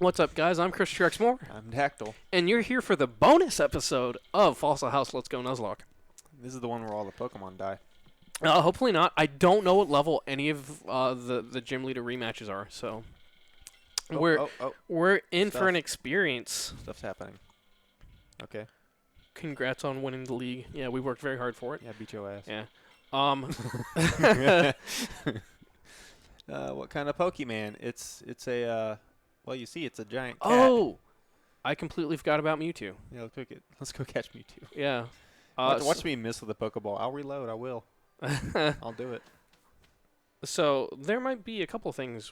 What's up, guys? I'm Chris Trexmore, I'm Daktyl. and you're here for the bonus episode of Fossil House Let's Go Nuzlocke. This is the one where all the Pokemon die. Hopefully not. I don't know what level any of the gym leader rematches are, so we're in for an experience. Stuff's happening. Okay. Congrats on winning the league. Yeah, we worked very hard for it. Yeah, beat your ass. Yeah. What kind of Pokemon? It's a well, you see, it's a giant cat. Oh, I completely forgot about Mewtwo. Yeah, let's go catch Mewtwo. Yeah. Watch me miss with the Pokeball. I'll reload. I will. I'll do it. So there might be a couple things,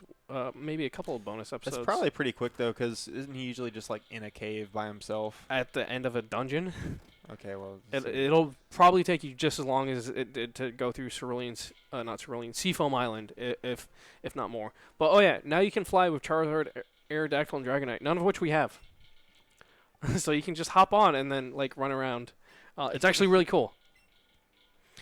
maybe a couple of bonus episodes. It's probably pretty quick though, because isn't he usually just like in a cave by himself at the end of a dungeon? Okay, well, it'll probably take you just as long as it did to go through Seafoam Island, if not more. But oh yeah, now you can fly with Charizard, Aerodactyl, and Dragonite, none of which we have. So you can just hop on and then like run around. It's actually really cool.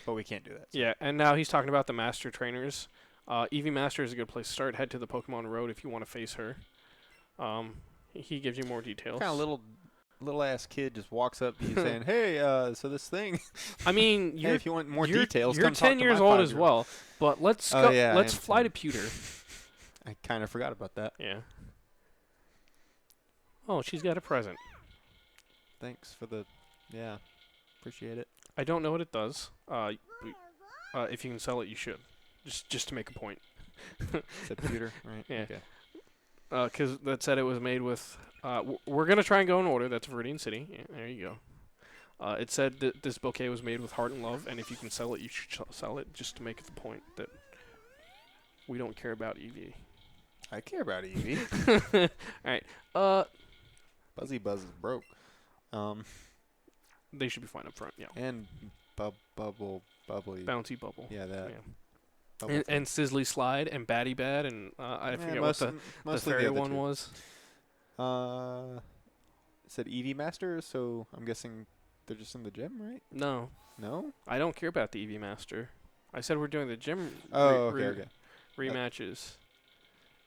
But we can't do that. So. Yeah, and now he's talking about the Master Trainers. Eevee Master is a good place to start. Head to the Pokemon Road if you want to face her. He gives you more details. Kind of little ass kid just walks up to you saying, "Hey, so this thing." I mean, hey, if you want more details, you're come 10 years old as well. But let's go. Yeah, let's fly to Pewter. I kind of forgot about that. Yeah. Oh, she's got a present. Thanks for the. Yeah, appreciate it. I don't know what it does. If you can sell it, you should. Just to make a point. Said Pewter, right? Yeah. Okay. Because that said it was made with. We're gonna try and go in order. That's Viridian City. Yeah, there you go. It said that this bouquet was made with heart and love, and if you can sell it, you should sell it. Just to make the point that we don't care about Eevee. I care about Eevee. All right. Buzzy Buzz is broke. They should be fine up front. Yeah. And bubbly. Bouncy Bubble. Yeah, that. Yeah. And Sizzly Slide and Batty Bad and I forget what the fairy one was. It said Eevee Master, so I'm guessing they're just in the gym, right? No. No? I don't care about the Eevee Master. I said we're doing the gym rematches.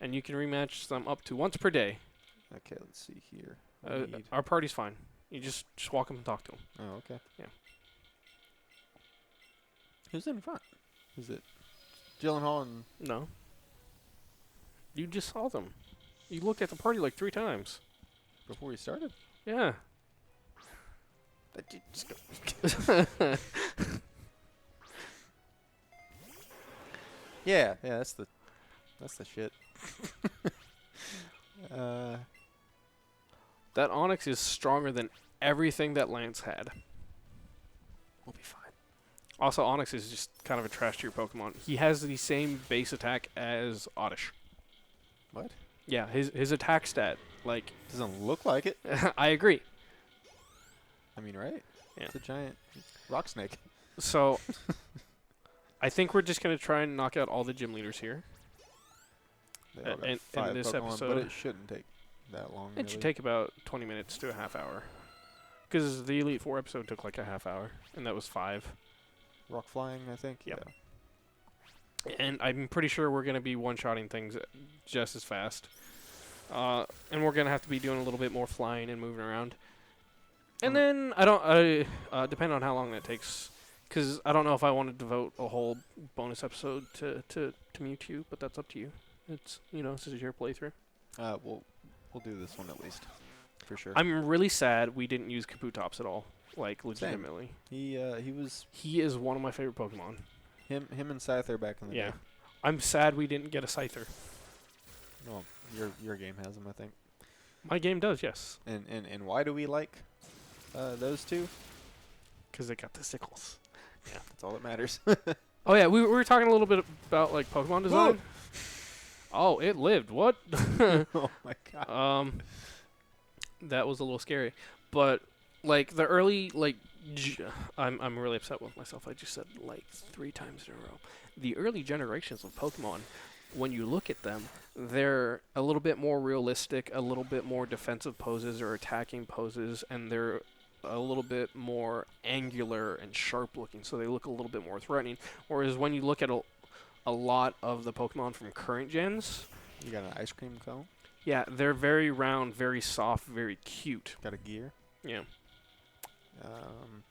And you can rematch them up to once per day. Okay, let's see here. Our party's fine. You just walk up and talk to them. Oh, okay. Yeah. Who's in front? Is it Gyllenhaal and... No. You just saw them. You looked at the party like 3 times. Before we started? Yeah. Yeah, that's the shit. That Onix is stronger than everything that Lance had. We'll be fine. Also, Onix is just kind of a trash tier Pokemon. He has the same base attack as Oddish. What? Yeah, his attack stat, like... Doesn't look like it. I agree. I mean, right? Yeah. It's a giant rock snake. So, I think we're just going to try and knock out all the gym leaders here. They all got in 5 this Pokemon, episode. but it shouldn't take that long. It should take about 20 minutes to a half hour. Because the Elite Four episode took like a half hour, and that was 5. Rock flying, I think. Yep. Yeah. And I'm pretty sure we're going to be one-shotting things just as fast. And we're going to have to be doing a little bit more flying and moving around. And then, depending on how long that takes, because I don't know if I want to devote a whole bonus episode to Mewtwo, but that's up to you. It's, this is your playthrough. We'll do this one at least, for sure. I'm really sad we didn't use Kabutops at all, like legitimately. Same. He is one of my favorite Pokemon. Him and Scyther back in the day. I'm sad we didn't get a Scyther. Well, your game has him, I think. My game does, yes. And why do we like those two? Because they got the sickles. Yeah, that's all that matters. Oh yeah, we were talking a little bit about like Pokemon design. Oh, it lived. What? Oh my god. That was a little scary, but like the early I'm really upset with myself. I just said like 3 times in a row. The early generations of Pokemon, when you look at them, they're a little bit more realistic, a little bit more defensive poses or attacking poses, and they're a little bit more angular and sharp looking, so they look a little bit more threatening. Whereas when you look at a lot of the Pokemon from current gens, you got an ice cream cone? Yeah, they're very round, very soft, very cute. Got a gear. Yeah. Um,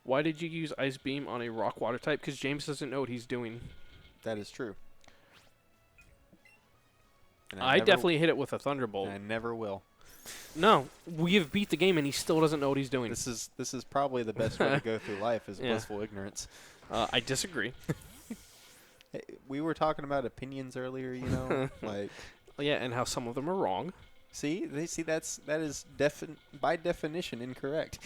Why did you use Ice Beam on a Rock Water type? Because James doesn't know what he's doing. that is true. And I definitely hit it with a Thunderbolt. And I never will. No, we have beat the game and he still doesn't know what he's doing. This is probably the best way to go through life is Yeah. blissful ignorance. I disagree. Hey, we were talking about opinions earlier, you know, like Yeah, and how some of them are wrong. see that is by definition incorrect.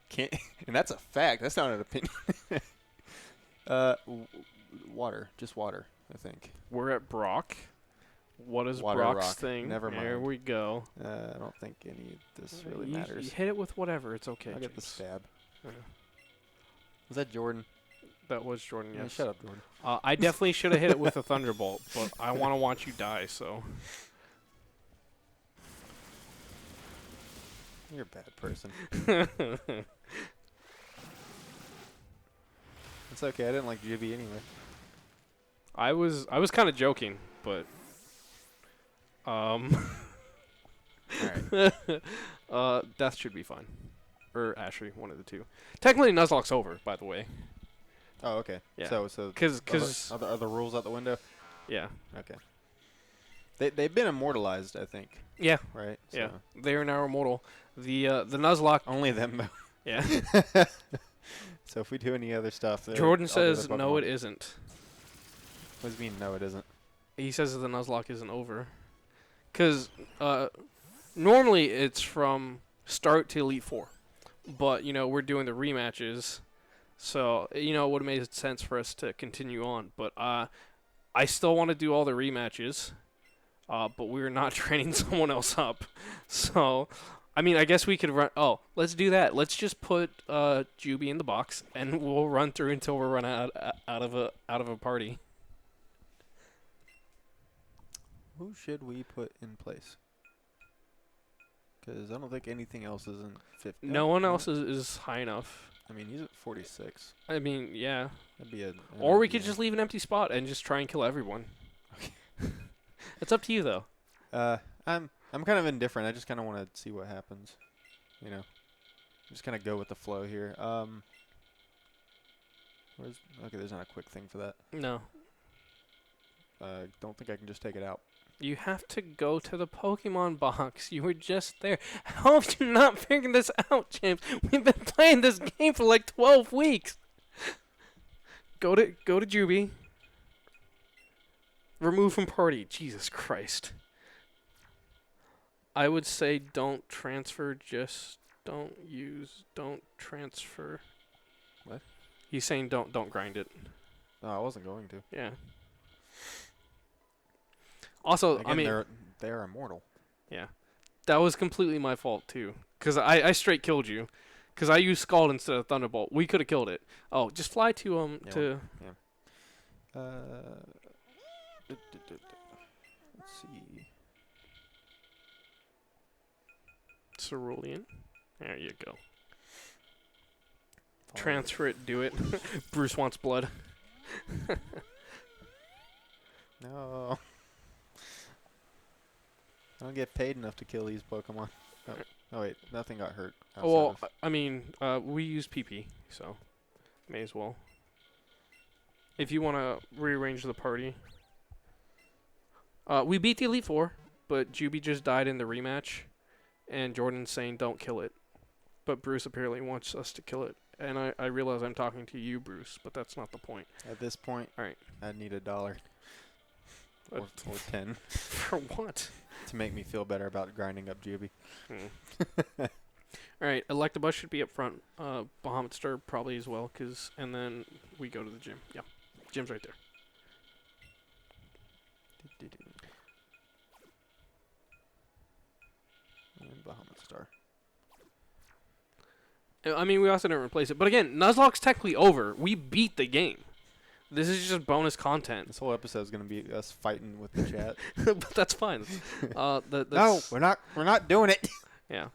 Can't, and that's a fact. That's not an opinion. Water, just water, I think. We're at Brock. What is Water Brock's rock. thing? Never There mind. we go. I don't think any of this really You matters. hit it with whatever. It's okay. I get the James. stab. Yeah. Was that Jordan? That was Jordan, Yeah, yes. shut up, Jordan. I definitely should have hit it with a Thunderbolt, but I want to watch you die, so. You're a bad person. It's okay. I didn't like Jibby anyway. I was kind of joking, but All right. Death should be fine. Or Ashley, one of the two. Technically, Nuzlocke's over, by the way. Oh, okay. Yeah. So Because are the rules out the window? yeah. Okay. They've been immortalized, I think. Yeah. Right. Yeah. So They are now immortal. The Nuzlocke. only them. Though. Yeah. So if we do any other stuff, Jordan I'll do says the no, Pokemon. it isn't. What does it mean? No, it isn't. He says that the Nuzlocke isn't over. Because normally it's from start to Elite Four. But, we're doing the rematches. So, it would have made sense for us to continue on. But I still want to do all the rematches. But we're not training someone else up. So, I mean, I guess we could run. Oh, let's do that. Let's just put Juby in the box, and we'll run through until we're run out of a party. Who should we put in place? Because I don't think anything else is in 50. No one else is high enough. I mean, he's at 46. I mean, yeah. That'd be a. Or we could just leave an empty spot and just try and kill everyone. It's up to you, though. I'm kind of indifferent. I just kind of want to see what happens. Just kind of go with the flow here. Okay, there's not a quick thing for that. No. Don't think I can just take it out. You have to go to the Pokemon box. You were just there. How have you not figured this out, James? We've been playing this game for like 12 weeks. Go to Juby. Remove from party. Jesus Christ. I would say don't transfer, just don't transfer. What? He's saying don't grind it. No, I wasn't going to. Yeah. Also, Again, I mean, they're immortal. yeah, that was completely my fault too, because I straight killed you, because I used Scald instead of Thunderbolt. We could have killed it. Oh, just fly to to. Let's see. Cerulean. There you go. Follow Transfer it. Do it. Bruce wants blood. No. I don't get paid enough to kill these Pokemon. Oh wait, nothing got hurt. Well, I mean, we use PP, so may as well. If you want to rearrange the party. We beat the Elite Four, but Juby just died in the rematch, and Jordan's saying don't kill it. But Bruce apparently wants us to kill it. And I realize I'm talking to you, Bruce, but that's not the point. At this point, Alright. I'd need $1 or 10 For what? to make me feel better about grinding up Juby. Alright, Electabuzz should be up front. Bahamut Star probably as well, and then we go to the gym. Yeah, gym's right there. And Bahamut Star. I mean, we also didn't replace it. But again, Nuzlocke's technically over. We beat the game. This is just bonus content. This whole episode is going to be us fighting with the chat. But that's fine. No, That's, we're not doing it. yeah.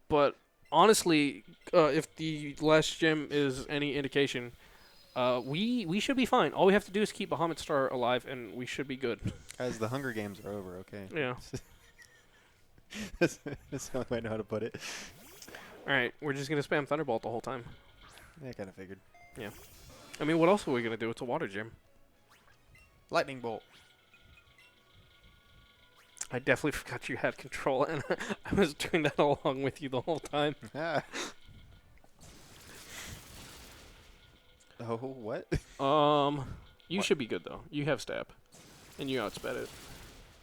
But honestly, if the last gym is any indication, We should be fine. All we have to do is keep Bahamut Star alive, and we should be good. Guys, the Hunger Games are over, okay? Yeah. That's the only way I know how to put it. All right, we're just gonna spam Thunderbolt the whole time. Yeah, I kind of figured. I mean, what else are we gonna do? It's a water gym. Lightning Bolt. I definitely forgot you had control, and I was doing that along with you the whole time. Ah. Oh, what? You What? should be good though. You have stab, and you outsped it.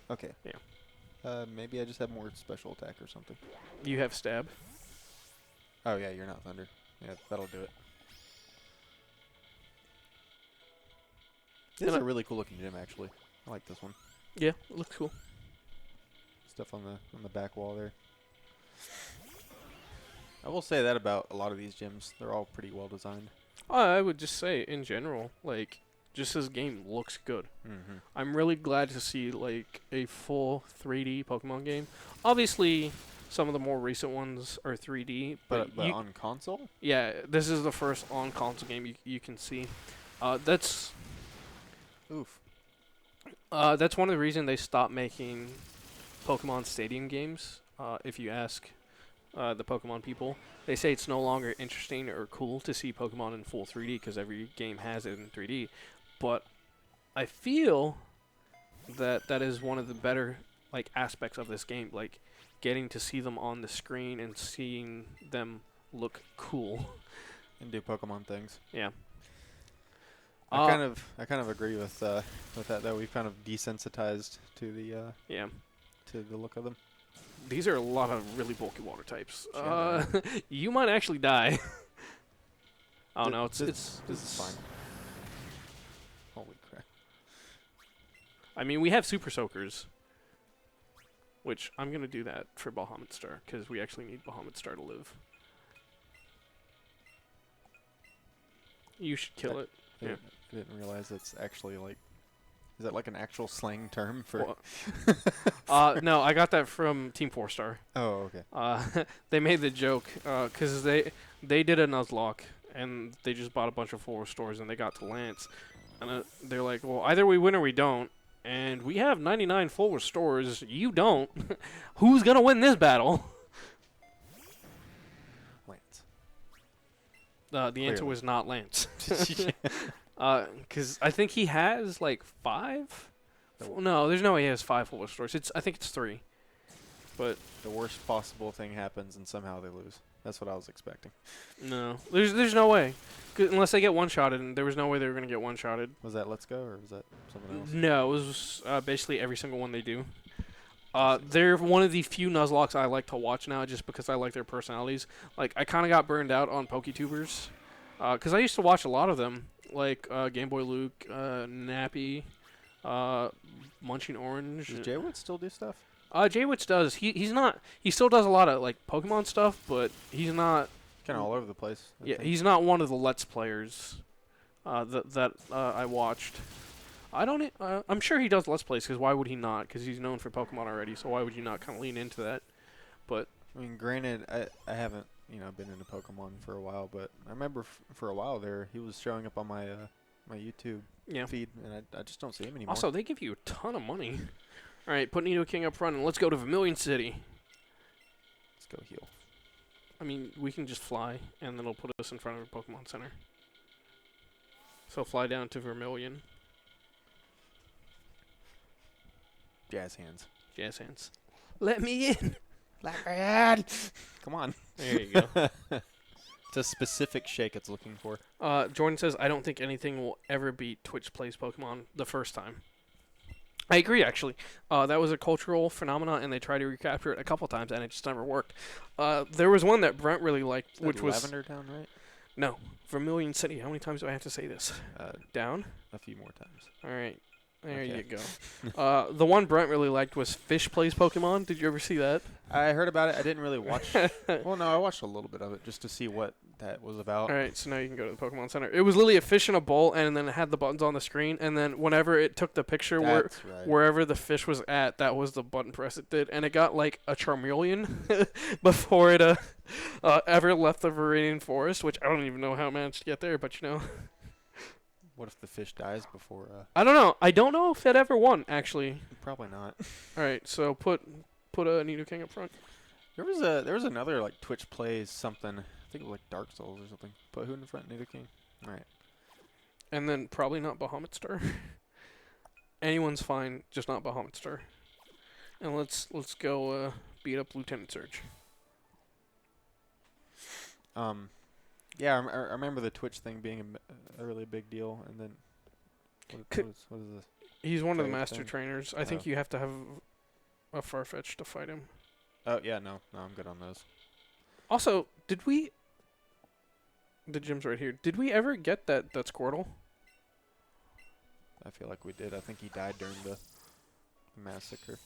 Okay. Yeah. Maybe I just have more special attack or something. You have stab. Oh, yeah, you're not Thunder. Yeah, that'll do it. This is a really cool looking gym, actually. I like this one. Yeah, it looks cool. Stuff on the back wall there. I will say that about a lot of these gyms. They're all pretty well designed. I would just say, in general, like, just this game looks good. Mm-hmm. I'm really glad to see, like, a full 3D Pokemon game. Obviously, some of the more recent ones are 3D, But you, on console? yeah, this is the first on-console game you can see. That's Oof. that's one of the reasons they stopped making Pokemon Stadium games. If you ask the Pokemon people, they say it's no longer interesting or cool to see Pokemon in full 3D because every game has it in 3D. But I feel that that is one of the better like aspects of this game, like getting to see them on the screen and seeing them look cool. And do Pokemon things. Yeah. I kind of agree with that though. We've kind of desensitized to the Yeah. to the look of them. These are a lot of really bulky water types. Yeah, You might actually die. Oh Th- no, this is fine. Holy crap. I mean, we have Super Soakers, which I'm gonna do that for Bahamut Star because we actually need Bahamut Star to live. You should kill it. Yeah. I didn't realize it's actually like. Is that like an actual slang term for? No, I got that from Team 4-Star. Oh, okay. They made the joke because they did a Nuzlocke and they just bought a bunch of 4 stores and they got to Lance, and they're like, well, either we win or we don't, and we have 99 full restores. You don't. Who's gonna win this battle? Lance. The answer was not Lance. Yeah. Because I think he has like 5. No, there's no way he has 5 full restores. I think it's 3. But The worst possible thing happens and somehow they lose. That's what I was expecting. no, there's no way. Unless they get one-shotted, and there was no way they were gonna get one-shotted. Was that Let's Go or was that something else? No, it was basically every single one they do. They're one of the few Nuzlocks I like to watch now, just because I like their personalities. Like I kind of got burned out on PokeTubers, because I used to watch a lot of them, like Game Boy Luke, Nappy, Munching Orange. Does Jaywood still do stuff? Jaywitz does. He still does a lot of like Pokemon stuff, but he's not. Kind of all over the place. I Yeah, think. he's not one of the Let's Players that I watched. I'm sure he does Let's Plays, because why would he not? Because he's known for Pokemon already, so why would you not kind of lean into that? But I mean, granted, I haven't been into Pokemon for a while, but I remember for a while there he was showing up on my my YouTube yeah. feed, and I just don't see him anymore. Also, they give you a ton of money. All right, put Nido King up front, and let's go to Vermilion City. Let's go heal. I mean, we can just fly, and then it'll put us in front of a Pokemon Center. So fly down to Vermilion. Jazz hands. Jazz hands. Let me in. Blackbeard! Come on. There you go. It's a specific shake it's looking for. Jordan says, I don't think anything will ever beat Twitch Plays Pokemon the first time. I agree, actually. That was a cultural phenomenon, and they tried to recapture it a couple times, and it just never worked. There was one that Brent really liked, which was... Lavender Town, right? No. Vermilion City. How many times do I have to say this? Down? A few more times. All right. There Okay. you go. The one Brent really liked was Fish Plays Pokemon. Did you ever see that? I heard about it. I didn't really watch. Well, no, I watched a little bit of it just to see what that was about. All right, so now you can go to the Pokemon Center. It was literally a fish in a bowl, and then it had the buttons on the screen, and then whenever it took the picture That's right. wherever the fish was at, that was the button press it did, and it got like a Charmeleon before it ever left the Viridian Forest, which I don't even know how it managed to get there, but you know. What if the fish dies before? I don't know. I don't know if it ever won, actually. Probably not. All right, so put a Nidoking up front. There was another like Twitch plays something. I think it was like Dark Souls or something. Put who in the front? Nidoking. All right. And then probably not Bahamut Star. Anyone's fine, just not Bahamut Star. And let's go beat up Lieutenant Surge. Yeah, I remember the Twitch thing being a really big deal, and then what is this? He's one of the Trade master thing? trainers. I think you have to have a Farfetch to fight him. Oh yeah, no, I'm good on those. Also, did we? The gym's right here. Did we ever get that Squirtle? I feel like we did. I think he died during the massacre.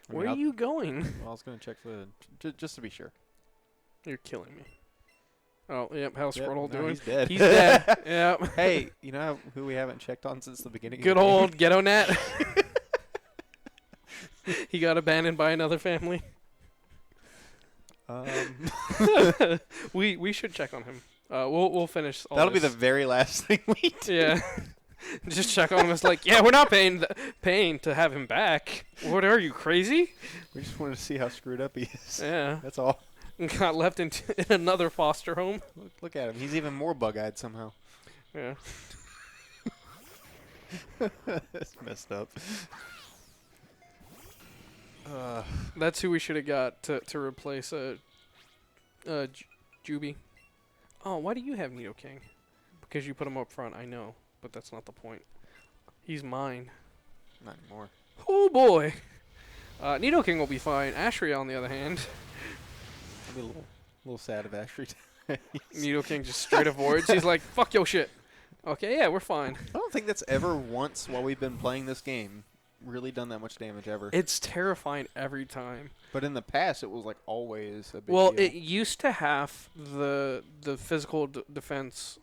Where are you going? Well, I was gonna check for just to be sure. You're killing me. Oh, yep. How's Squirtle doing? He's dead. He's dead. Yep. Hey, you know who we haven't checked on since the beginning? Good of the game? old Ghetto Nat. He got abandoned by another family. We should check on him. We'll finish. That'll be this. the very last thing we do. Yeah. Just check on him. It's like, yeah, we're not paying to have him back. What are you, crazy? We just wanted to see how screwed up he is. Yeah. That's all. Got left in another foster home. Look at him. He's even more bug-eyed somehow. Yeah. That's messed up. That's who we should have got to replace Juby. Oh, why do you have Nidoking? Because you put him up front, I know. But that's not the point. He's mine. Not anymore. Oh, boy. Nidoking will be fine. Ashria, on the other hand. I'll be a little sad if Ashley dies. Nidoking just straight avoids. He's like, fuck your shit. Okay, yeah, we're fine. I don't think that's ever once while we've been playing this game really done that much damage ever. It's terrifying every time. But in the past, it was like always a big Well, deal. it used to have the physical defense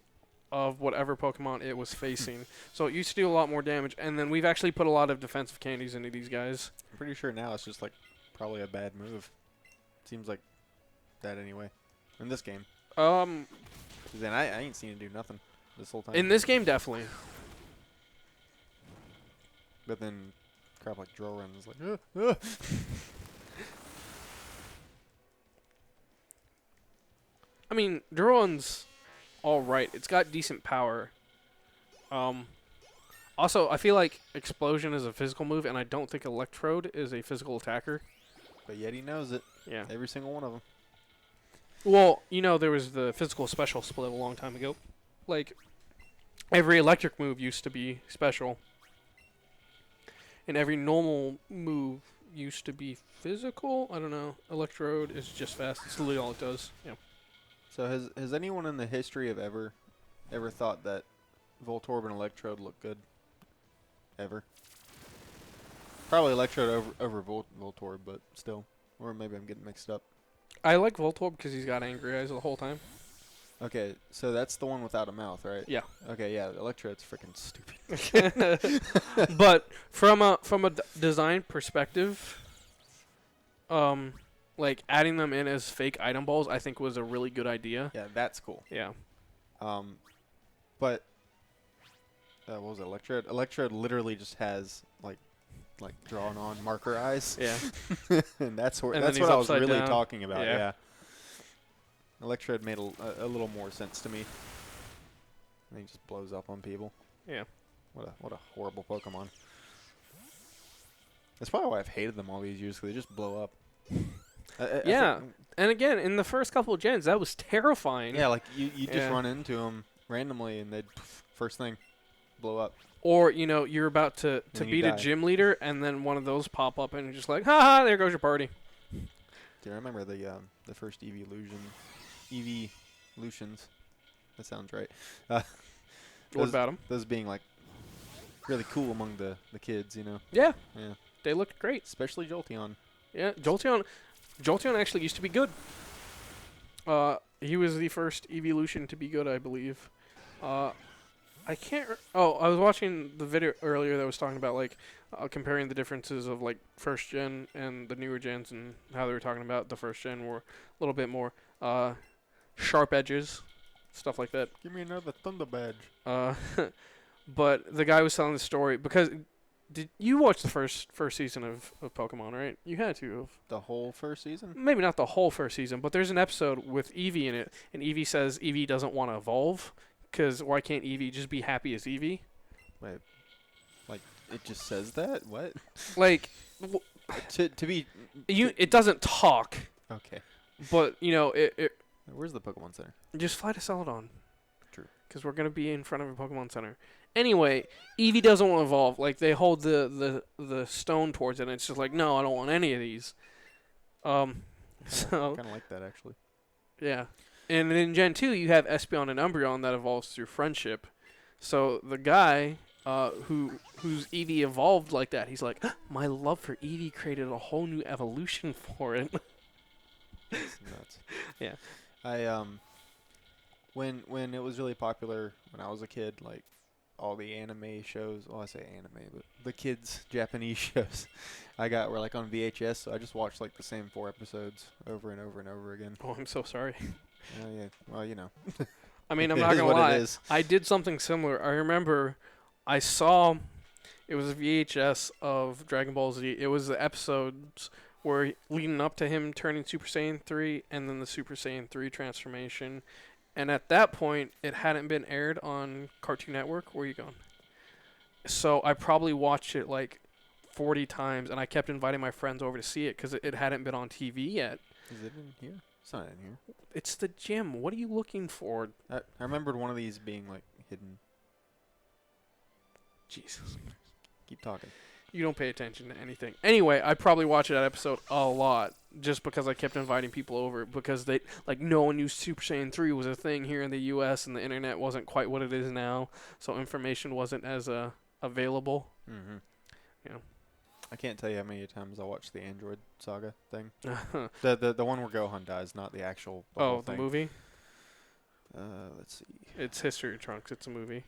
of whatever Pokemon it was facing. So it used to do a lot more damage. And then we've actually put a lot of defensive candies into these guys. I'm pretty sure now it's just like probably a bad move. Seems like that anyway. In this game. 'Cause then I ain't seen it do nothing this whole time. In this game, definitely. But then crap like Drorun is like, I mean, Duron's alright. It's got decent power. Also, I feel like Explosion is a physical move, and I don't think Electrode is a physical attacker. But yet he knows it. Yeah. Every single one of them. Well, you know, there was the physical special split a long time ago. Like, every electric move used to be special. And every normal move used to be physical. I don't know. Electrode is just fast. It's literally all it does. Yeah. So has anyone in the history of ever thought that Voltorb and Electrode look good? Ever? Probably Electrode over Voltorb, but still. Or maybe I'm getting mixed up. I like Voltorb because he's got angry eyes the whole time. Okay, so that's the one without a mouth, right? Yeah. Okay, yeah, Electrode's freaking stupid. But from a design perspective, like adding them in as fake item balls, I think was a really good idea. Yeah, that's cool. Yeah. But what was it? Electrode? Electrode literally just has like drawn on marker eyes. Yeah. And that's what And that's then what he's I was upside really down. talking about. Yeah. Yeah. Electrode made a little more sense to me. And he just blows up on people. Yeah. What a horrible Pokemon. That's probably why I've hated them all these years, because they just blow up. Yeah. And again, in the first couple of gens, that was terrifying. Yeah, like you just Yeah. run into them randomly and they'd first thing blow up. Or, you know, you're about to then you beat a die. gym leader, and then one of those pop up, and you're just like, ha, there goes your party. Do you remember the first Eeveelutions? That sounds right. What about them? Those being like really cool among the kids, you know. Yeah. Yeah. They looked great. Especially Jolteon. Yeah, Jolteon actually used to be good. He was the first evolution to be good, I believe. I can't. I was watching the video earlier that was talking about like comparing the differences of like first gen and the newer gens, and how they were talking about the first gen were a little bit more sharp edges stuff like that. Give me another Thunder Badge. Uh, but the guy was telling the story because did you watch the first season of Pokemon, right? You had to have. The whole first season? Maybe not the whole first season, but there's an episode with Eevee in it, and Eevee says Eevee doesn't want to evolve because why can't Eevee just be happy as Eevee? Wait, like it just says that? What? Like, to be it doesn't talk, okay. but you know it Where's the Pokemon Center? just fly to Celadon. True. Because we're gonna be in front of a Pokemon Center. Anyway, Eevee doesn't want to evolve. Like they hold the stone towards it, and it's just like, no, I don't want any of these. So Kind of like that actually. yeah, and in Gen 2 you have Espeon and Umbreon that evolves through friendship. So the guy whose Eevee evolved like that, he's like, my love for Eevee created a whole new evolution for it. That's nuts. Yeah. I when it was really popular when I was a kid, like all the anime shows. Well, I say anime, but the kids' Japanese shows I got were like on VHS. So I just watched like the same 4 episodes over and over and over again. Oh, I'm so sorry. Yeah. Well, you know. I mean, I'm It not is gonna what it lie. is. I did something similar. I remember I saw it was a VHS of Dragon Ball Z. It was the episodes where leading up to him turning Super Saiyan 3 and then the Super Saiyan 3 transformation. And at that point, it hadn't been aired on Cartoon Network. Where you going? So I probably watched it like 40 times, and I kept inviting my friends over to see it because it hadn't been on TV yet. Is it in here? It's not in here. It's the gym. What are you looking for? I remembered one of these being like hidden. Jesus. Keep talking. You don't pay attention to anything. Anyway, I probably watched that episode a lot just because I kept inviting people over because they no one knew Super Saiyan 3 was a thing here in the US and the internet wasn't quite what it is now, so information wasn't as available. Mm-hmm. Yeah. I can't tell you how many times I watched the Android Saga thing. The one where Gohan dies, not the actual. Oh, whole the thing. movie? Let's see. It's History of Trunks. It's a movie.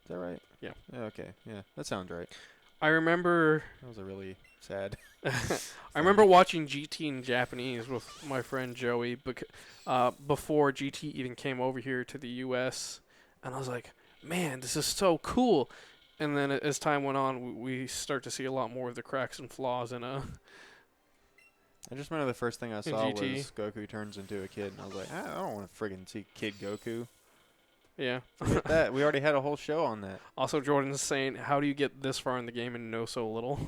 Is that right? Yeah. Okay. Yeah, that sounds right. I remember That was a really sad. I remember watching GT in Japanese with my friend Joey before GT even came over here to the US, and I was like, man, this is so cool. And then as time went on, we start to see a lot more of the cracks and flaws in I just remember the first thing I saw GT. was Goku turns into a kid, and I was like, I don't want to friggin' see Kid Goku. yeah. Forget that. We already had a whole show on that. Also, Jordan's saying, how do you get this far in the game and know so little?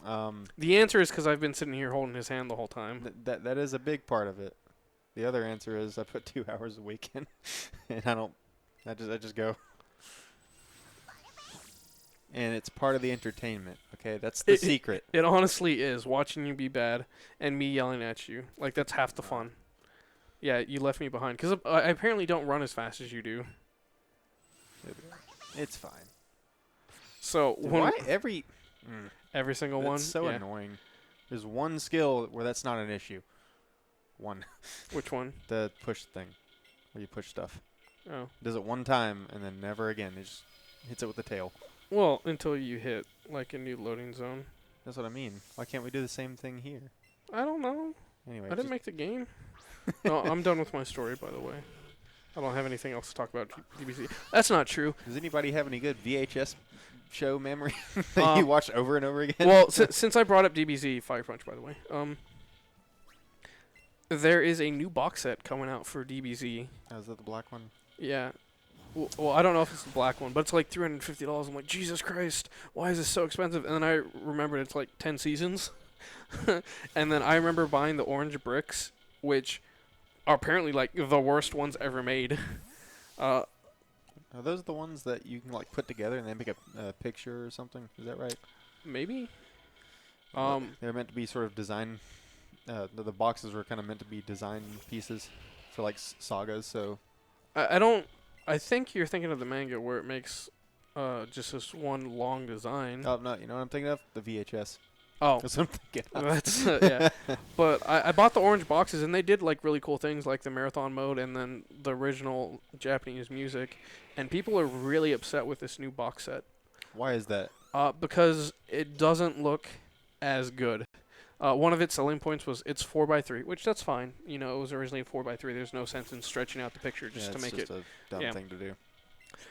The answer is because I've been sitting here holding his hand the whole time. That is a big part of it. The other answer is I put 2 hours a week in, and I just go. And it's part of the entertainment. Okay, that's the secret. It honestly is, watching you be bad and me yelling at you. Like, that's half the fun. Yeah, you left me behind. Because I apparently don't run as fast as you do. It's fine. So, Dude, when why every single one? That's so yeah. annoying. There's one skill where that's not an issue. One. Which one? The push thing. Where you push stuff. Oh. Does it one time and then never again. It just hits it with the tail. Well, until you hit, like, a new loading zone. That's what I mean. Why can't we do the same thing here? I don't know. Anyway. I didn't make the game. No, I'm done with my story, by the way. I don't have anything else to talk about DBZ. That's not true. Does anybody have any good VHS show memory that you watched over and over again? Well, since I brought up DBZ, Fire Punch, by the way, there is a new box set coming out for DBZ. Oh, is that the black one? Yeah. Well, I don't know if it's the black one, but it's like $350. I'm like, Jesus Christ, why is this so expensive? And then I remembered it's like 10 seasons. And then I remember buying the orange bricks, which are apparently like the worst ones ever made. Are those the ones that you can like put together and then make a picture or something? Is that right? Maybe. They're meant to be sort of design. The boxes were kind of meant to be design pieces for like sagas. So I don't. I think you're thinking of the manga where it makes just this one long design. oh no, you know what I'm thinking of? The VHS. Oh, That's what I'm thinking of. that's yeah. But I bought the orange boxes and they did like really cool things like the marathon mode and then the original Japanese music, and people are really upset with this new box set. Why is that? Because it doesn't look as good. One of its selling points was it's 4x3, which that's fine. You know, it was originally 4x3. There's no sense in stretching out the picture just Yeah, to it's make just it. a dumb Yeah. thing to do.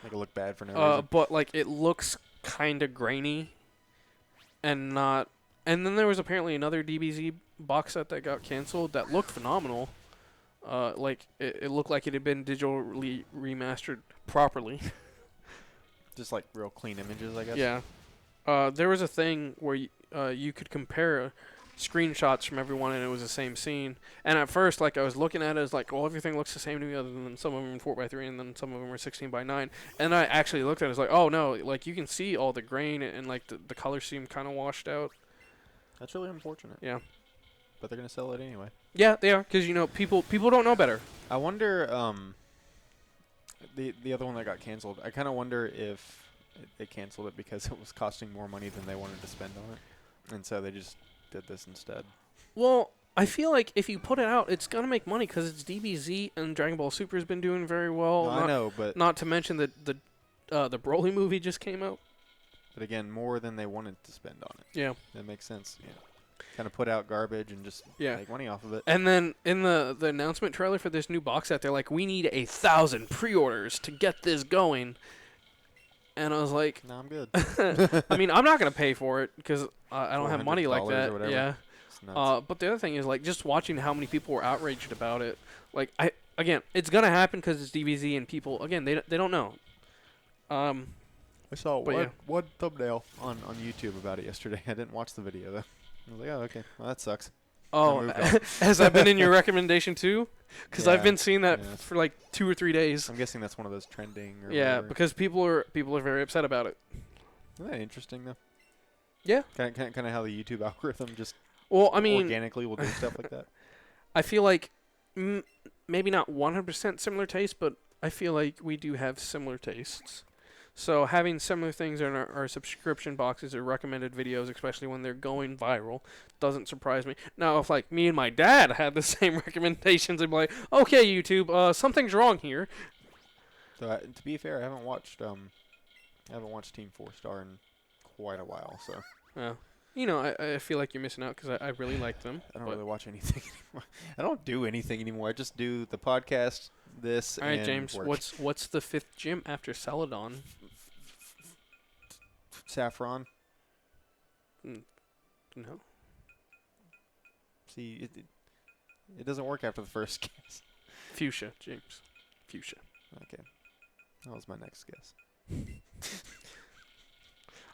Make it look bad for no reason. But like it looks kind of grainy, and not. And then there was apparently another DBZ box set that got canceled that looked phenomenal. Like it looked like it had been digitally remastered properly. Just like real clean images, I guess. Yeah. There was a thing where you could compare screenshots from everyone, and it was the same scene. And at first, like I was looking at it, as like, well, everything looks the same to me, other than some of them are 4x3, and then some of them are 16:9. And I actually looked at it, as like, oh no, like you can see all the grain and like the colors seem kind of washed out. That's really unfortunate. Yeah. But they're gonna sell it anyway. Yeah, they are, because you know people don't know better. I wonder. The other one that got canceled. I kind of wonder if they canceled it because it was costing more money than they wanted to spend on it, and so they just did this instead. Well, I feel like if you put it out, it's gonna make money because it's DBZ and Dragon Ball Super has been doing very well. No, I know, but Not to mention that the Broly movie just came out. but again, more than they wanted to spend on it. Yeah. That makes sense. Yeah. Kind of put out garbage and just make money off of it. And then in the announcement trailer for this new box set, they're like, we need 1,000 pre-orders to get this going. And I was like, No, I'm good. I mean, I'm not going to pay for it because I don't have money like $400 that. or whatever. Yeah. It's nuts. But the other thing is, like, just watching how many people were outraged about it. Like, again, it's going to happen because it's DBZ and people, again, they don't know. I saw but one thumbnail on YouTube about it yesterday. I didn't watch the video though. I was like, oh, okay, well, that sucks. Oh, moved on. has that been in your recommendation too? Because I've Yeah, been seeing that yeah. for like 2 or 3 days. I'm guessing that's one of those trending. Or Yeah, whatever. because people are very upset about it. Isn't that interesting though? Yeah. Kind of how the YouTube algorithm just Well, I mean, organically will do stuff like that. I feel like maybe not 100% similar taste, but I feel like we do have similar tastes. So having similar things in our subscription boxes or recommended videos, especially when they're going viral, doesn't surprise me. Now, if like me and my dad had the same recommendations, I'd be like, okay, YouTube, something's wrong here. So to be fair, I haven't watched Team 4 Star in quite a while, so You know, I feel like you're missing out because I really like them. I don't really watch anything anymore. I don't do anything anymore. I just do the podcast, this, All right, and James, work. what's the 5th gym after Celadon? Saffron. No. See, it doesn't work after the first guess. Fuchsia, James. Fuchsia. Okay, that was my next guess.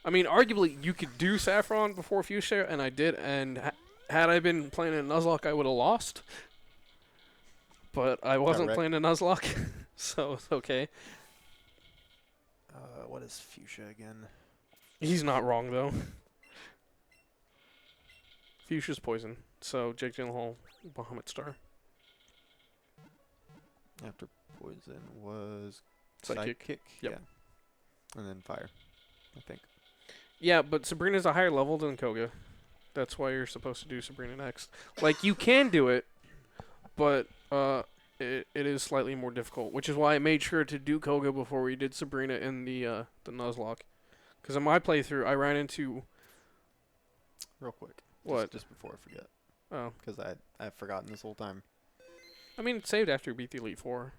I mean, arguably, you could do Saffron before Fuchsia, and I did, and had I been playing in Nuzlocke, I would have lost. But I wasn't wrecked. playing in Nuzlocke, so it's okay. What is fuchsia again? He's not wrong, though. Fuchsia's poison, so Jake Gyllenhaal, Bahamut Star. After poison was Psychic. Yep. Yeah. And then fire, I think. Yeah, but Sabrina's a higher level than Koga. That's why you're supposed to do Sabrina next. Like, you can do it, but it is slightly more difficult, which is why I made sure to do Koga before we did Sabrina in the Nuzlocke. Because in my playthrough, I ran into... Real quick. What? Just before I forget. Oh. Because I've forgotten this whole time. I mean, it saved after you beat the Elite Four.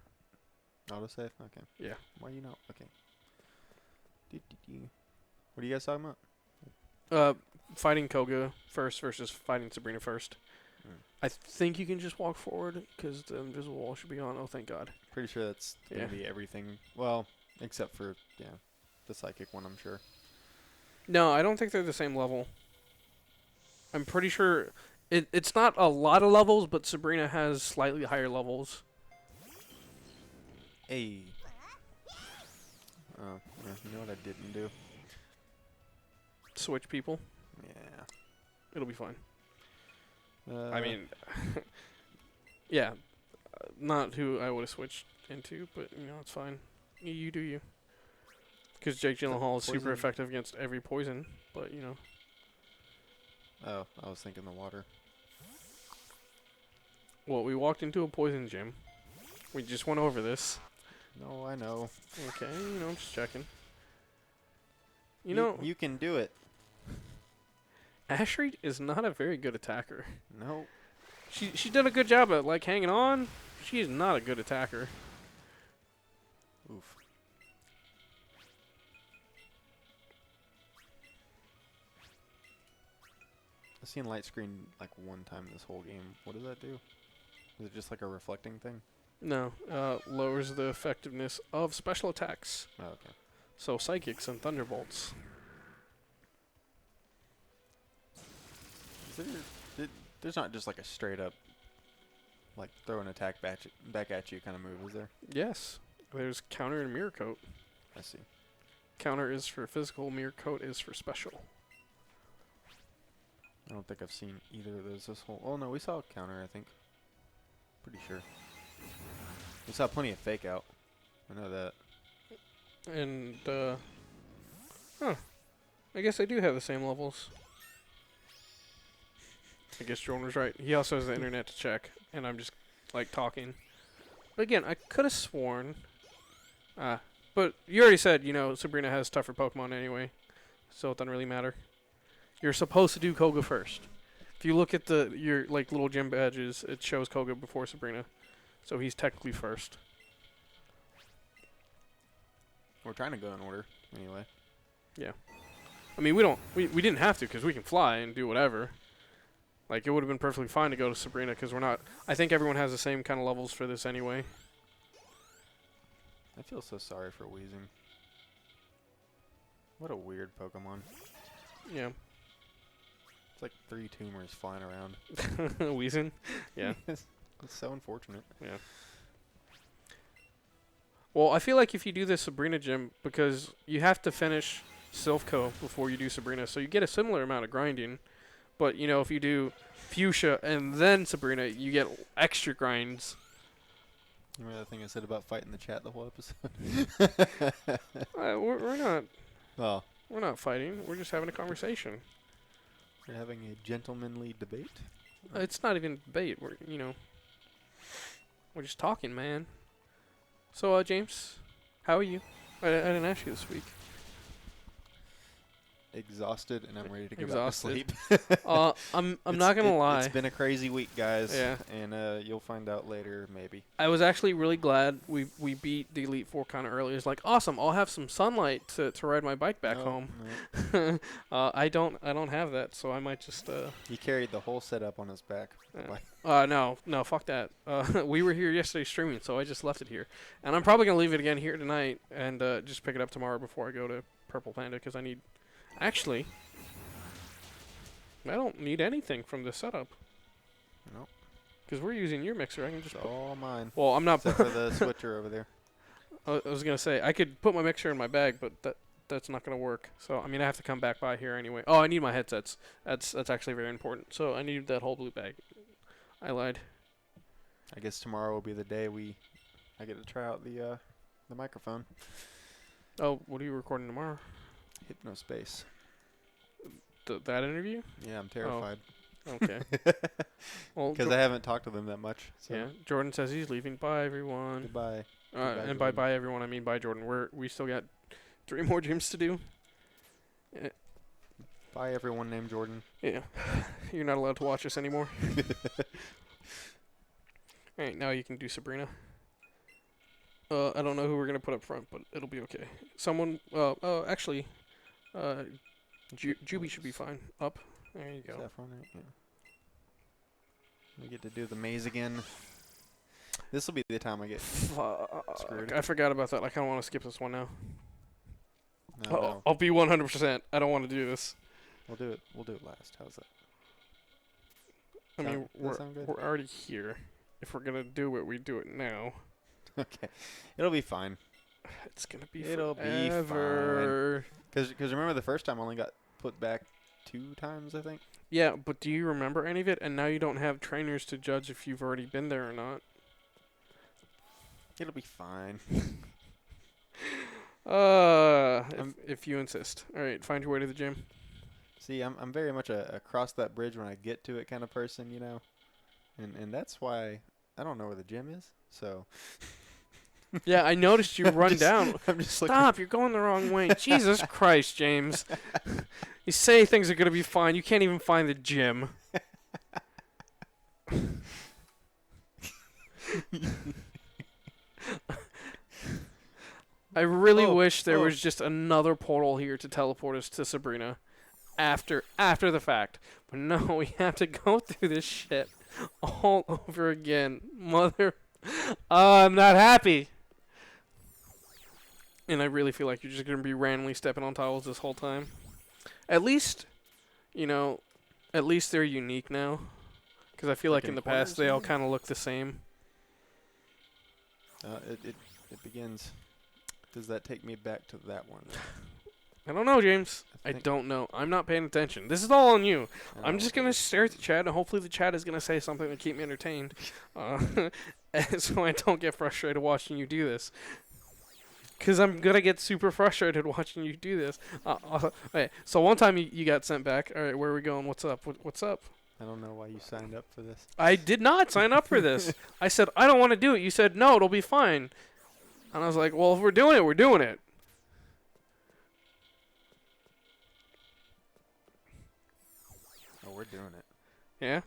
Autosave? Okay. Yeah. Why you not? Okay. What are you guys talking about? Fighting Koga first versus fighting Sabrina first. Mm. I think you can just walk forward because the invisible wall should be on. Oh, thank God. Pretty sure that's going to be everything. Well, except for, the psychic one, I'm sure. No, I don't think they're the same level. I'm pretty sure it's not a lot of levels, but Sabrina has slightly higher levels. Hey. Oh, yeah, you know what I didn't do? Switch people. Yeah. It'll be fine. I mean, yeah, not who I would have switched into, but it's fine. You do you. Because Jake Gyllenhaal is super Poison? effective against every poison, but Oh, I was thinking the water. Well, we walked into a poison gym. We just went over this. No, I know. Okay, just checking. You can do it. Ashreed is not a very good attacker. No. She did a good job at like hanging on. She is not a good attacker. Oof. I've seen light screen like one time this whole game. What does that do? Is it just like a reflecting thing? No, lowers the effectiveness of special attacks. Oh, okay. So psychics and thunderbolts. Is there's not just like a straight up, like throw an attack back at you kind of move, is there? Yes, there's counter and mirror coat. I see. Counter is for physical, mirror coat is for special. I don't think I've seen either of those this whole. Oh no, we saw a counter. I think. Pretty sure. We saw plenty of fake out. I know that. And I guess they do have the same levels. I guess Jordan was right. He also has the internet to check, and I'm just like talking. But again, I could have sworn. But you already said, you know, Sabrina has tougher Pokemon anyway, so it doesn't really matter. You're supposed to do Koga first. If you look at your like little gym badges, it shows Koga before Sabrina, so he's technically first. We're trying to go in order anyway. Yeah. I mean, we didn't have to because we can fly and do whatever. Like, it would have been perfectly fine to go to Sabrina because we're not... I think everyone has the same kind of levels for this anyway. I feel so sorry for Weezing. What a weird Pokemon. Yeah. It's like 3 tumors flying around. Weezing? Yeah. It's so unfortunate. Yeah. Well, I feel like if you do this Sabrina gym, because you have to finish Silphco before you do Sabrina, so you get a similar amount of grinding. But, you know, if you do Fuchsia and then Sabrina, you get extra grinds. Remember that thing I said about fighting the chat the whole episode? We're not. Oh. We're not fighting. We're just having a conversation. We're having a gentlemanly debate? It's not even debate. We're just talking, man. So, James, how are you? I didn't ask you this week. Exhausted, and I'm ready to go Exhausted. back to sleep. I'm not gonna lie. It's been a crazy week, guys. Yeah. And you'll find out later, maybe. I was actually really glad we beat the Elite Four kind of early. It's like awesome. I'll have some sunlight to ride my bike back home. No. I don't have that, so I might just. He carried the whole setup on his back. No, fuck that. We were here yesterday streaming, so I just left it here, and I'm probably gonna leave it again here tonight and just pick it up tomorrow before I go to Purple Panda because I need. Actually, I don't need anything from this setup. Nope. Because we're using your mixer. I can just It's all mine. Well, I'm not. Except for the switcher over there. I was gonna say I could put my mixer in my bag, but that's not gonna work. So I mean, I have to come back by here anyway. Oh, I need my headsets. That's actually very important. So I need that whole blue bag. I lied. I guess tomorrow will be the day I get to try out the microphone. Oh, what are you recording tomorrow? Hypnospace. That interview? Yeah, I'm terrified. Okay. Well, because I haven't talked to them that much. So. Yeah, Jordan says he's leaving. Bye, everyone. Goodbye. And bye, everyone. I mean, bye, Jordan. We still got 3 more gyms to do. Yeah. Bye, everyone named Jordan. Yeah. You're not allowed to watch us anymore. All right, now you can do Sabrina. I don't know who we're gonna put up front, but it'll be okay. Someone. Actually, Juby should be fine. Up. There you go. Saffron, right? Yeah. We get to do the maze again. This will be the time I get screwed. I forgot about that. I kind of want to skip this one now. No. I'll be 100%. I don't want to do this. We'll do it. We'll do it last. How's that? I mean, Does that sound good? we're already here. If we're gonna do it, we do it now. Okay, it'll be fine. It's gonna be It'll forever. be fine. Because remember the first time I only got put back 2 times, I think. Yeah, but do you remember any of it? And now you don't have trainers to judge if you've already been there or not. It'll be fine. If you insist. All right, find your way to the gym. See, I'm very much a cross that bridge when I get to it kind of person, you know, and that's why I don't know where the gym is. So. Yeah, I noticed you run down. I'm just Stop! You're going the wrong way. Jesus Christ, James. You say things are gonna be fine. You can't even find the gym. I really wish there was just another portal here to teleport us to Sabrina after the fact. But no, we have to go through this shit all over again. Mother, I'm not happy. And I really feel like you're just gonna be randomly stepping on tiles this whole time. At least, at least they're unique now. Because I feel like in the past they all kind of look the same. It begins. Does that take me back to that one? I don't know, James. I don't know. I'm not paying attention. This is all on you. I'm just going to stare at the chat, and hopefully the chat is going to say something to keep me entertained. So I don't get frustrated watching you do this. Because I'm going to get super frustrated watching you do this. Okay, so one time you got sent back. All right, where are we going? What's up? What's up? I don't know why you signed up for this. I did not sign up for this. I said, I don't want to do it. You said, no, it'll be fine. And I was like, well, if we're doing it, we're doing it. Oh, we're doing it. Yeah?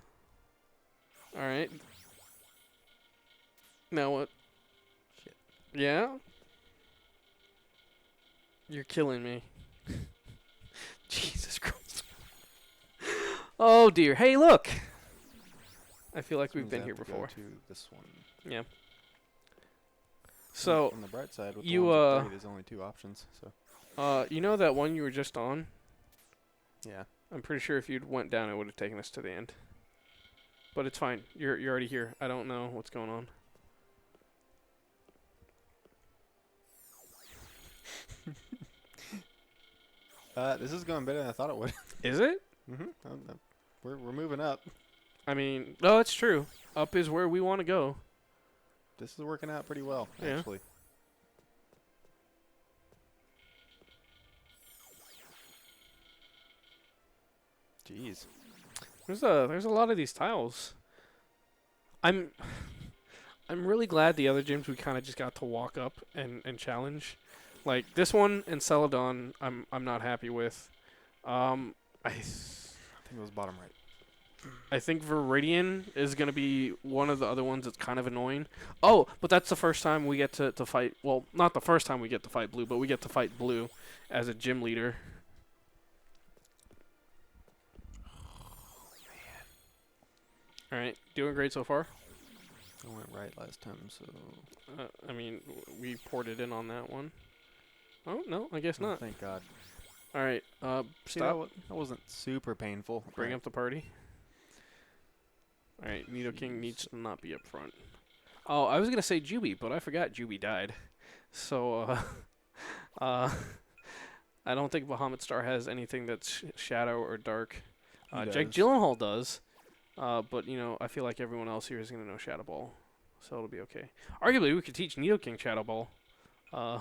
Alright. Now what? Shit. Yeah? You're killing me. Jesus Christ. Oh, dear. Hey, look! I feel like we've been here before. To this one. Yeah. So, on the bright side, with you, the ones at 3, there's only 2 options. So. You know that one you were just on? Yeah. I'm pretty sure if you'd went down, it would have taken us to the end. But it's fine. You're already here. I don't know what's going on. This is going better than I thought it would. Is it? Mm-hmm. We're moving up. I mean, no, it's true. Up is where we want to go. This is working out pretty well, actually. Jeez. There's a lot of these tiles. I'm really glad the other gyms we kind of just got to walk up and challenge. Like this one and Celadon, I'm not happy with. I think it was bottom right. I think Viridian is going to be one of the other ones that's kind of annoying. Oh, but that's the first time we get to fight. Well, not the first time we get to fight Blue, but we get to fight Blue as a gym leader. All right, doing great so far. I went right last time, so. I mean, we ported in on that one. Oh no, I guess not. Thank God. All right, stop. That wasn't super painful. Bring up the party. All right, Nidoking needs to not be up front. Oh, I was gonna say Juby, but I forgot Juby died. So, I don't think Bahamut Star has anything that's shadow or dark. Jake Gyllenhaal does. But, I feel like everyone else here is going to know Shadow Ball. So it'll be okay. Arguably, we could teach Nidoking Shadow Ball. You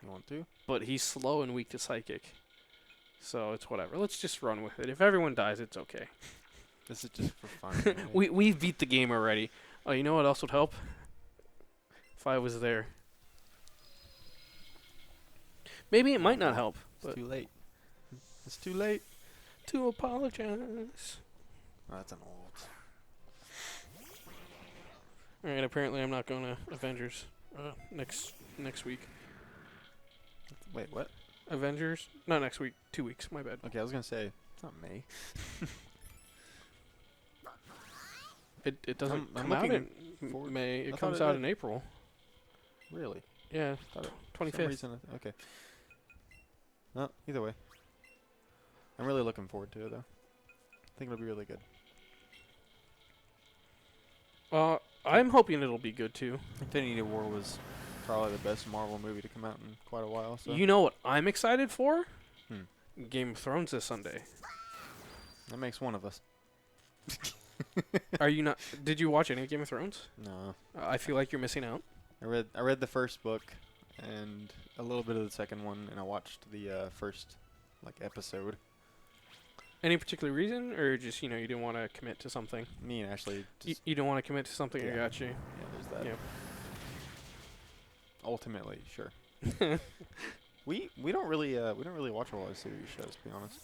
want to? But he's slow and weak to Psychic. So it's whatever. Let's just run with it. If everyone dies, it's okay. This is just for fun. We beat the game already. Oh, you know what else would help? If I was there. Maybe it might not help. It's too late. It's too late. To apologize. Oh, that's an old. Alright, apparently I'm not going to Avengers next week. Wait, what? Avengers? Not next week. 2 weeks. My bad. Okay, I was going to say, it's not May. It doesn't I'm come out in forward. May. It I comes thought it out did. in April. Really? Yeah, For 25th. some reason, okay. Well, either way. I'm really looking forward to it, though. I think it'll be really good. I'm hoping it'll be good too. Infinity War was probably the best Marvel movie to come out in quite a while. So You know what I'm excited for? Game of Thrones this Sunday. that makes one of us. Are you not? Did you watch any Game of Thrones? No, I feel like you're missing out. I read the first book and a little bit of the second one, and I watched the first episode. Any particular reason, or just you didn't want to commit to something? Me and Ashley just You don't want to commit to something. I Yeah. got you. yeah, there's that. Yep. Ultimately, sure. we don't really watch a lot of series shows, to be honest.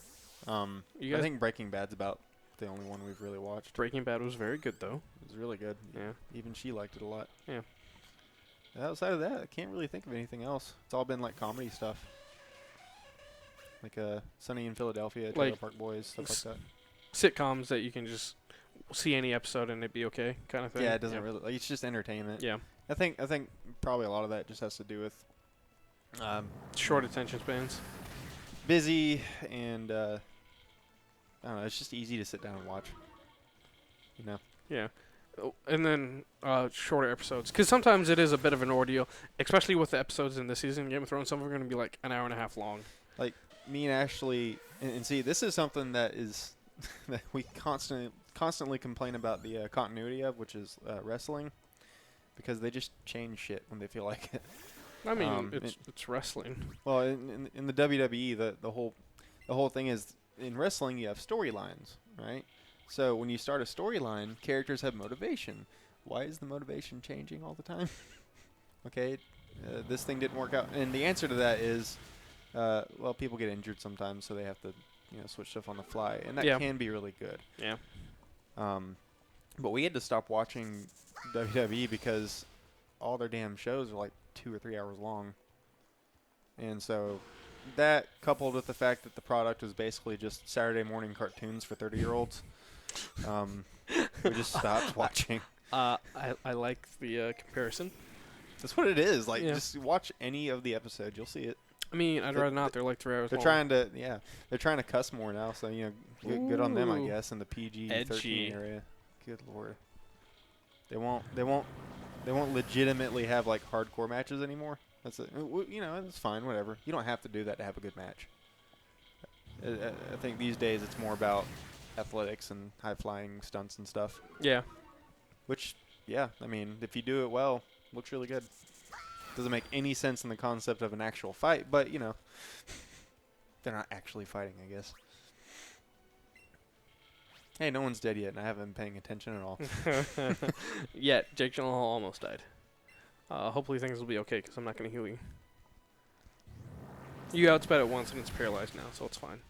You I guys, think Breaking Bad's about the only one we've really watched. Breaking Bad was very good though. It was really good. Yeah. Even she liked it a lot. Yeah. Outside of that, I can't really think of anything else. It's all been like comedy stuff. Like Sunny in Philadelphia, Trailer Like, Park Boys, stuff like that. Sitcoms that you can just see any episode and it'd be okay, kind of thing. Yeah, it doesn't really. Like, it's just entertainment. Yeah. I think probably a lot of that just has to do with Short attention spans. busy and I don't know. It's just easy to sit down and watch. You know. Yeah. Oh, and then shorter episodes, because sometimes it is a bit of an ordeal, especially with the episodes in this season. Game of Thrones, some of them are going to be like an hour and a half long. Like me and Ashley, and see, this is something that is that we constantly complain about the continuity of, which is wrestling, because they just change shit when they feel like it. I mean, it's wrestling. Well, in the WWE, the whole thing is, in wrestling you have storylines, right? So when you start a storyline, characters have motivation. Why is the motivation changing all the time? Okay, this thing didn't work out, and the answer to that is, well, people get injured sometimes, so they have to, switch stuff on the fly, and that can be really good. Yeah. But we had to stop watching WWE because all their damn shows are like 2 or 3 hours long, and so that, coupled with the fact that the product was basically just Saturday morning cartoons for 30-year-olds, we just stopped watching. I like the comparison. That's what it is. Like, Yeah. just watch any of the episodes, you'll see it. I mean, I'd rather not. They're like 3 hours They're long. they're trying to cuss more now, so good on them, I Ooh. guess, in the PG-13 Edgy. area. Good lord. They won't legitimately have like hardcore matches anymore. That's it. It's fine, whatever. You don't have to do that to have a good match. I think these days it's more about athletics and high flying stunts and stuff. Yeah. Which, yeah, I mean, if you do it well, looks really good. Doesn't make any sense in the concept of an actual fight, but they're not actually fighting, I guess. Hey, no one's dead yet, and I haven't been paying attention at all. Yet, Jake Gyllenhaal almost died. Hopefully things will be okay, because I'm not going to heal you. You outsped it once, and it's paralyzed now, so it's fine.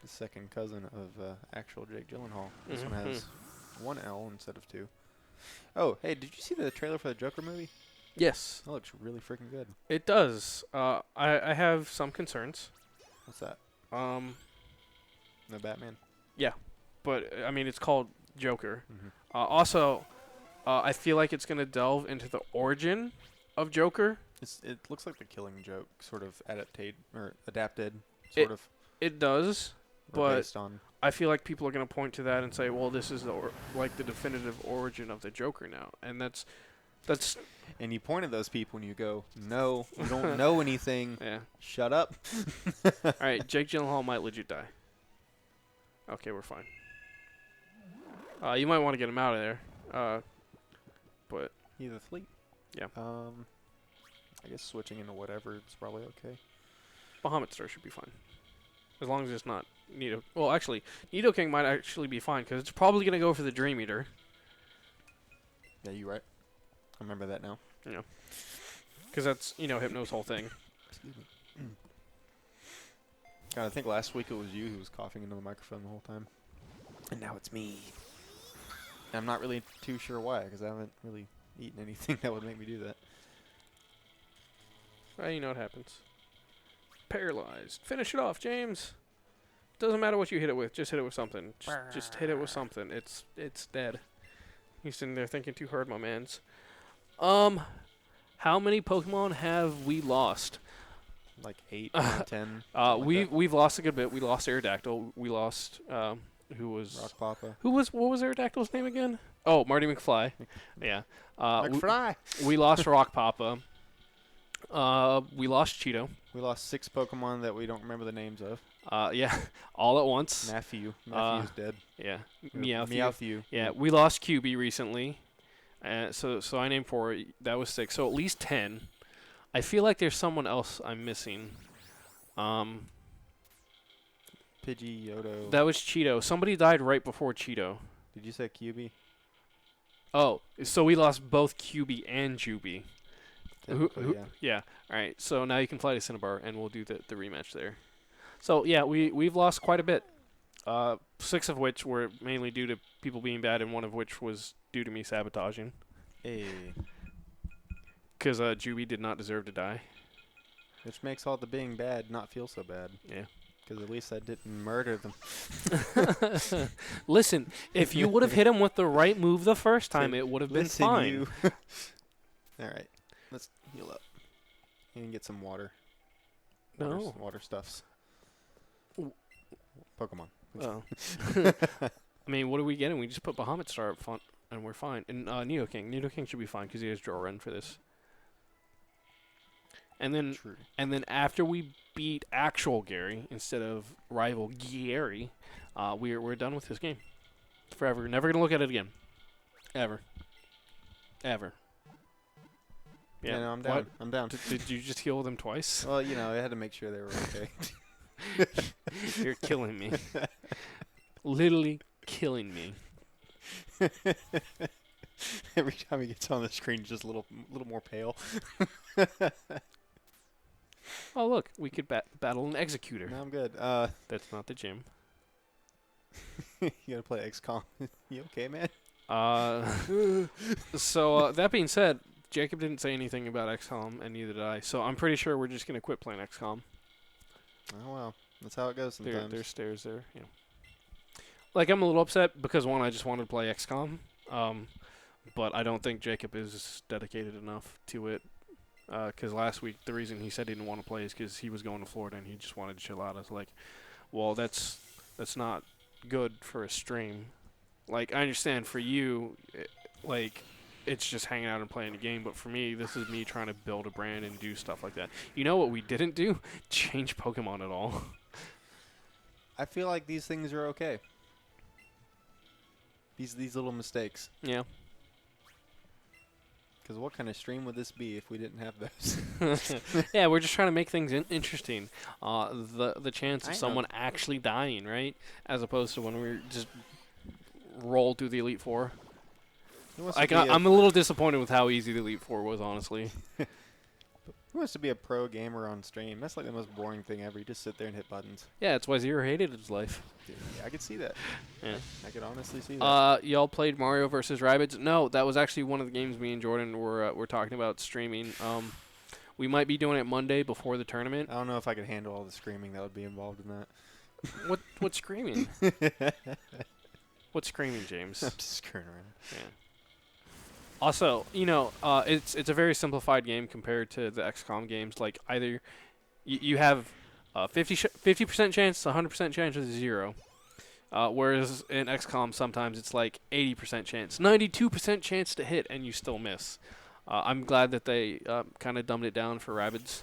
The second cousin of actual Jake Gyllenhaal. This Mhm. one has 1 L instead of 2. Oh, hey, did you see the trailer for the Joker movie? Yes, That looks really freaking good. it does. I have some concerns. What's that? No Batman? But I mean, it's called Joker. Mm-hmm. Also, I feel like it's gonna delve into the origin of Joker. It looks like the Killing Joke sort of adapted, It- sort of. It does, or but based on. I feel like people are gonna point to that and say, "Well, this is the definitive origin of the Joker now," and that's And you point at those people and you go, "No, you don't know anything. yeah. Shut up." All right, Jake Gyllenhaal might legit die. Okay, we're fine. You might want to get him out of there. But He's asleep. Yeah. I guess switching into whatever, it's probably okay. Bahamut Star should be fine. As long as it's not Nido. Well, actually, Nidoking might actually be fine, because it's probably going to go for the Dream Eater. Yeah, you're right. I remember that now. Because that's, Hypno's whole thing. Excuse me. God, I think last week it was you who was coughing into the microphone the whole time. And now it's me. And I'm not really too sure why, because I haven't really eaten anything that would make me do that. Well, you know what happens. Paralyzed. Finish it off, James. Doesn't matter what you hit it with. Just hit it with something. Just hit it with something. It's dead. He's sitting there thinking too hard, my mans. How many Pokemon have we lost? Like 8, 9, 10. something like We've lost a good bit. We lost Aerodactyl. We lost who was that. Rock Papa. what was Aerodactyl's name again? Oh, Marty McFly. Yeah. McFly. We lost Rock Papa. We lost Cheeto. We lost 6 Pokemon that we don't remember the names of. Yeah, all at once. Matthew. Matthew's dead. Yeah, Or Meowth. Meowth. Yeah, we lost QB recently. So I named 4. That was 6. So at least 10. I feel like there's someone else I'm missing. Pidgey, Yodo. That was Cheeto. Somebody died right before Cheeto. Did you say QB? Oh, so we lost both QB and Juby. Technically, yeah. Yeah. All right. So now you can fly to Cinnabar, and we'll do the rematch there. So yeah, we've lost quite a bit. 6 of which were mainly due to people being bad, and 1 of which was due to me sabotaging. Hey, Because Juby did not deserve to die. which makes all the being bad not feel so bad. Yeah. Because at least I didn't murder them. Listen, if you would have hit him with the right move the first time, it would have been Listen, fine. you. All right, let's heal up. You can get some water. No. Water stuffs. Ooh. Pokemon. Oh. I mean, what are we getting? We just put Bahamut Star up front, and we're fine. And Nidoking. Nidoking should be fine because he has Joran for this. And then, True. after we beat actual Gary instead of rival Gary, we're done with this game forever. Never gonna look at it again, ever. Yeah, no, I'm What? down. I'm down. Did you just heal them twice? Well, you know, I had to make sure they were okay. You're killing me. Literally killing me. Every time he gets on the screen, he's just a little more pale. Oh look, we could battle an Executor. No, I'm good. That's not the gym. You gotta play XCOM. You okay, man? So that being said, Jacob didn't say anything about XCOM, and neither did I. So I'm pretty sure we're just gonna quit playing XCOM. Oh well, that's how it goes sometimes. There's stairs there. Yeah. Like I'm a little upset because 1, I just wanted to play XCOM, but I don't think Jacob is dedicated enough to it. Because last week the reason he said he didn't want to play is because he was going to Florida and he just wanted to chill out. I was like, well, that's not good for a stream. Like I understand for you, it's just hanging out and playing a game, but for me, this is me trying to build a brand and do stuff like that. You know what we didn't do? Change Pokemon at all. I feel like these things are okay. These little mistakes. Yeah. Because what kind of stream would this be if we didn't have those? Yeah, we're just trying to make things interesting. The chance I of know. someone actually dying, right? As opposed to when we just roll through the Elite Four. I'm a little disappointed with how easy the Elite Four was, honestly. Who wants to be a pro gamer on stream? That's like the most boring thing ever. You just sit there and hit buttons. Yeah, that's why Zero hated his life. Dude, yeah, I could see that. Yeah. I could honestly see that. Y'all played Mario vs. Rabbids? No, that was actually one of the games me and Jordan were talking about streaming. We might be doing it Monday before the tournament. I don't know if I could handle all the screaming that would be involved in that. What's screaming? What's screaming, James? I'm just screwing around. Yeah. Also, it's a very simplified game compared to the XCOM games. Like either you have 50% chance, 100% chance, or 0. Whereas in XCOM sometimes it's like 80% chance, 92% chance to hit, and you still miss. I'm glad that they kind of dumbed it down for Rabbids.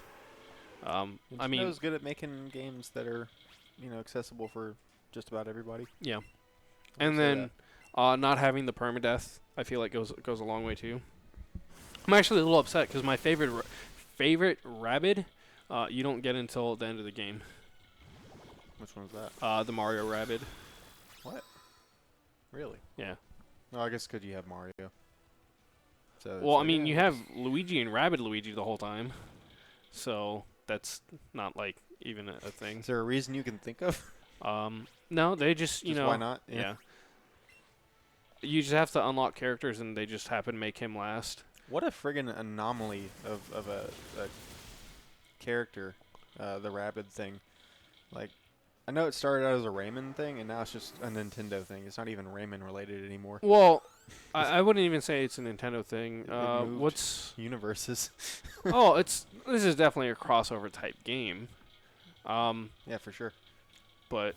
I mean, Nintendo's good at making games that are, accessible for just about everybody. yeah. I'll And say then not having the permadeath, I feel like goes a long way too. I'm actually a little upset because my favorite Rabbid, you don't get until the end of the game. Which one's that? The Mario Rabbid. What? Really? Yeah. No, I guess because you have Mario. So Well, I mean, you have Luigi and Rabbid Luigi the whole time, so that's not like even a thing. Is there a reason you can think of? No, they just Why not? Yeah. You just have to unlock characters, and they just happen to make him last. What a friggin' anomaly of a character, the Rabbid thing. Like, I know it started out as a Rayman thing, and now it's just a Nintendo thing. It's not even Rayman related anymore. Well, I wouldn't even say it's a Nintendo thing. It moved What's universes? this is definitely a crossover type game. Yeah, for sure. But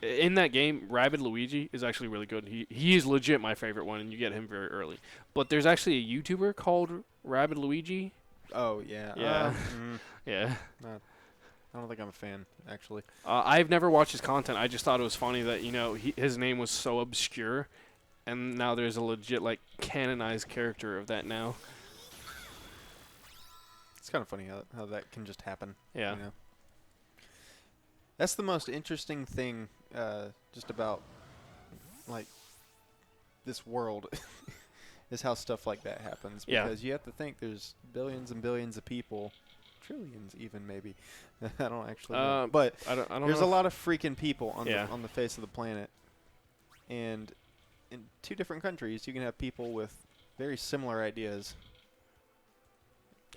in that game, Rabbid Luigi is actually really good. He is legit my favorite one, and you get him very early. But there's actually a YouTuber called Rabbid Luigi. Oh yeah. Yeah. Yeah. I don't think I'm a fan, actually. I've never watched his content. I just thought it was funny that his name was so obscure, and now there's a legit canonized character of that now. It's kind of funny how that can just happen. Yeah. That's the most interesting thing, just about this world, is how stuff like that happens. Yeah. Because you have to think there's billions and billions of people trillions even maybe. I don't actually know. But I don't there's know. a lot of freaking people on Yeah. the face of the planet, and in 2 different countries, you can have people with very similar ideas.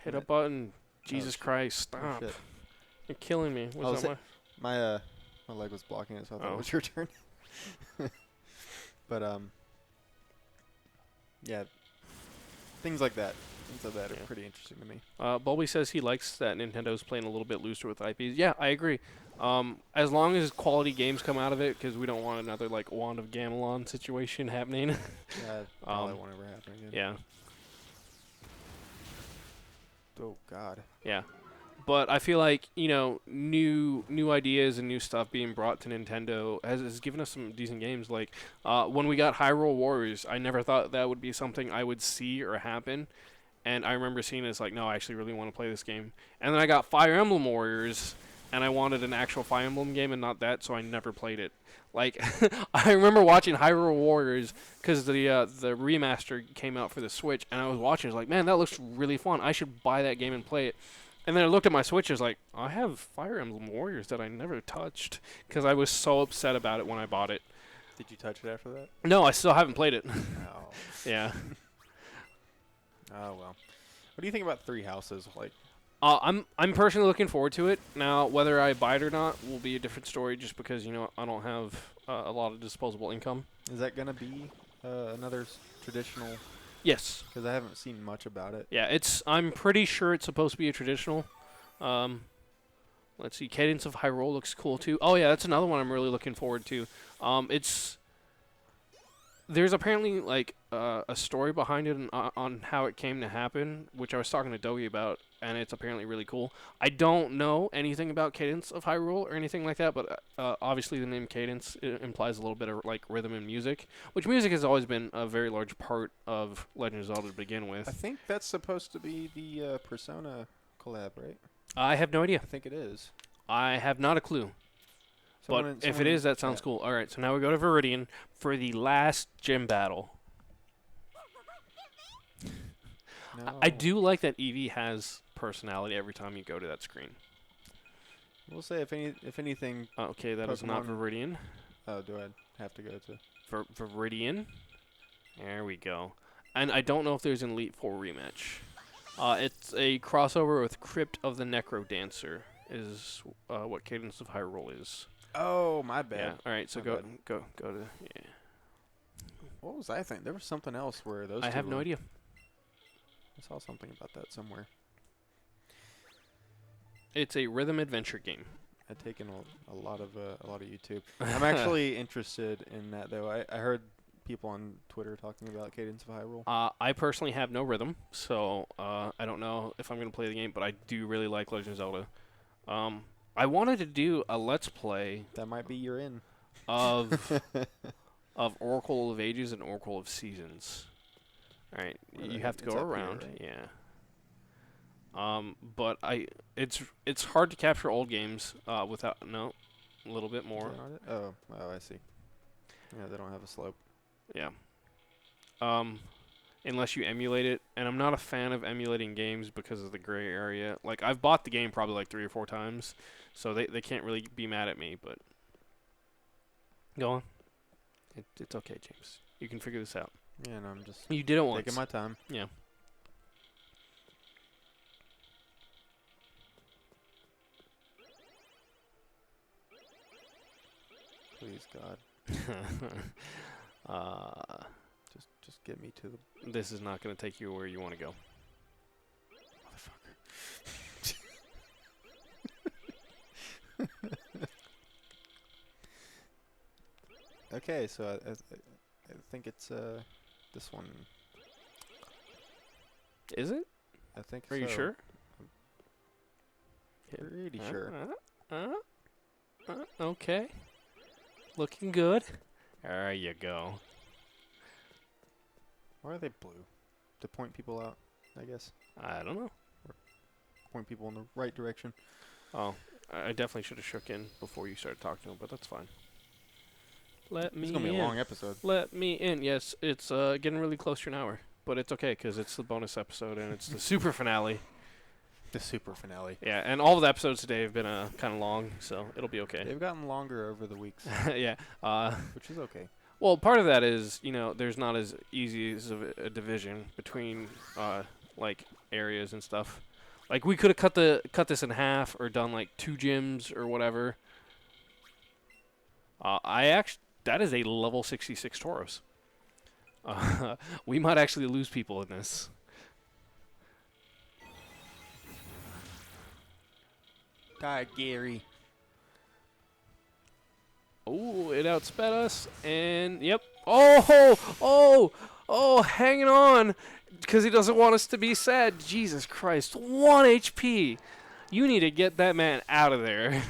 Hit a button. Oh, Jesus shit. Christ, Oh, stop. shit. You're killing me. Oh, Was that My my leg was blocking it, so I thought Oh. it was your turn. But yeah, things like that. Things like that are Yeah. pretty interesting to me. Bulby says he likes that Nintendo's playing a little bit looser with IPs. Yeah, I agree. As long as quality games come out of it, because we don't want another like Wand of Gamelon situation happening. Yeah, probably won't ever happen again. Yeah, Oh God. yeah. But I feel like new ideas and new stuff being brought to Nintendo has given us some decent games. Like when we got Hyrule Warriors, I never thought that would be something I would see or happen. And I remember seeing it as like, no, I actually really want to play this game. And then I got Fire Emblem Warriors, and I wanted an actual Fire Emblem game and not that, so I never played it. Like, I remember watching Hyrule Warriors because the remaster came out for the Switch, and I was watching. I was like, man, that looks really fun. I should buy that game and play it. And then I looked at my Switch. I was like, I have Fire Emblem Warriors that I never touched because I was so upset about it when I bought it. Did you touch it after that? No, I still haven't played it. Oh. Yeah. Oh well. What do you think about Three Houses? Like, I'm personally looking forward to it. Now, whether I buy it or not will be a different story, just because I don't have a lot of disposable income. is that gonna be another traditional? Yes. Because I haven't seen much about it. Yeah, I'm pretty sure it's supposed to be a traditional. Let's see. Cadence of Hyrule looks cool too. Oh yeah, that's another one I'm really looking forward to. There's apparently like a story behind it on how it came to happen, which I was talking to Dogi about, and it's apparently really cool. I don't know anything about Cadence of Hyrule or anything like that, but obviously the name Cadence implies a little bit of like rhythm and music, which music has always been a very large part of Legend of Zelda to begin with. I think that's supposed to be the Persona collab, right? I have no idea. I think it is. I have not a clue. But if it is, that sounds cool. All right, so now we go to Viridian for the last gym battle. No. I do like that Eevee has personality every time you go to that screen. We'll say if anything. Okay, that is not Pokemon- Viridian. Oh, do I have to go to? Viridian. There we go. And I don't know if there's an Elite Four rematch. It's a crossover with Crypt of the Necro Dancer is what Cadence of Hyrule is. Oh, my bad. Yeah. All right. So My go bad. to yeah. What was I thinking? There was something else where those. I two have no were. idea. I saw something about that somewhere. It's a rhythm adventure game. I've taken a lot of YouTube. I'm actually interested in that though. I heard people on Twitter talking about Cadence of Hyrule. I personally have no rhythm, so I don't know if I'm going to play the game, but I do really like Legend of Zelda. I wanted to do a Let's Play That might be your in. of of Oracle of Ages and Oracle of Seasons. All right, Where the you heck- have to it's go up here, around, right? yeah. But it's hard to capture old games without a little bit more. Is that not it? Oh, I see. Yeah, they don't have a slope. Yeah. Unless you emulate it, and I'm not a fan of emulating games because of the gray area. Like, I've bought the game probably like 3 or 4 times, so they can't really be mad at me, but go on. It's okay, James. You can figure this out. Yeah, and I'm just You did it once. taking my time. Yeah. Please, God, just get me to the This is not going to take you where you want to go. motherfucker. Okay, so I think it's this one. Is it? I think. Are you so. sure? Pretty sure. Okay. Looking good. There you go. Why are they blue? To point people out, I guess. I don't know. Point people in the right direction. Oh, I definitely should have shook in before you started talking to him, but that's fine. Let me It's gonna be in. a long episode. Let me in. Yes, it's getting really close to an hour, but it's okay because it's the bonus episode and it's the super finale. The super finale. Yeah, and all of the episodes today have been kind of long, so it'll be okay. They've gotten longer over the weeks, Yeah. which is okay. Well, part of that is, there's not as easy as a division between like areas and stuff. Like we could have cut this in half or done like 2 gyms or whatever. That is a level 66 Tauros. We might actually lose people in this. Die, Gary. Oh, it outsped us, and yep. Oh, hanging on, because he doesn't want us to be sad. Jesus Christ, 1 HP. You need to get that man out of there.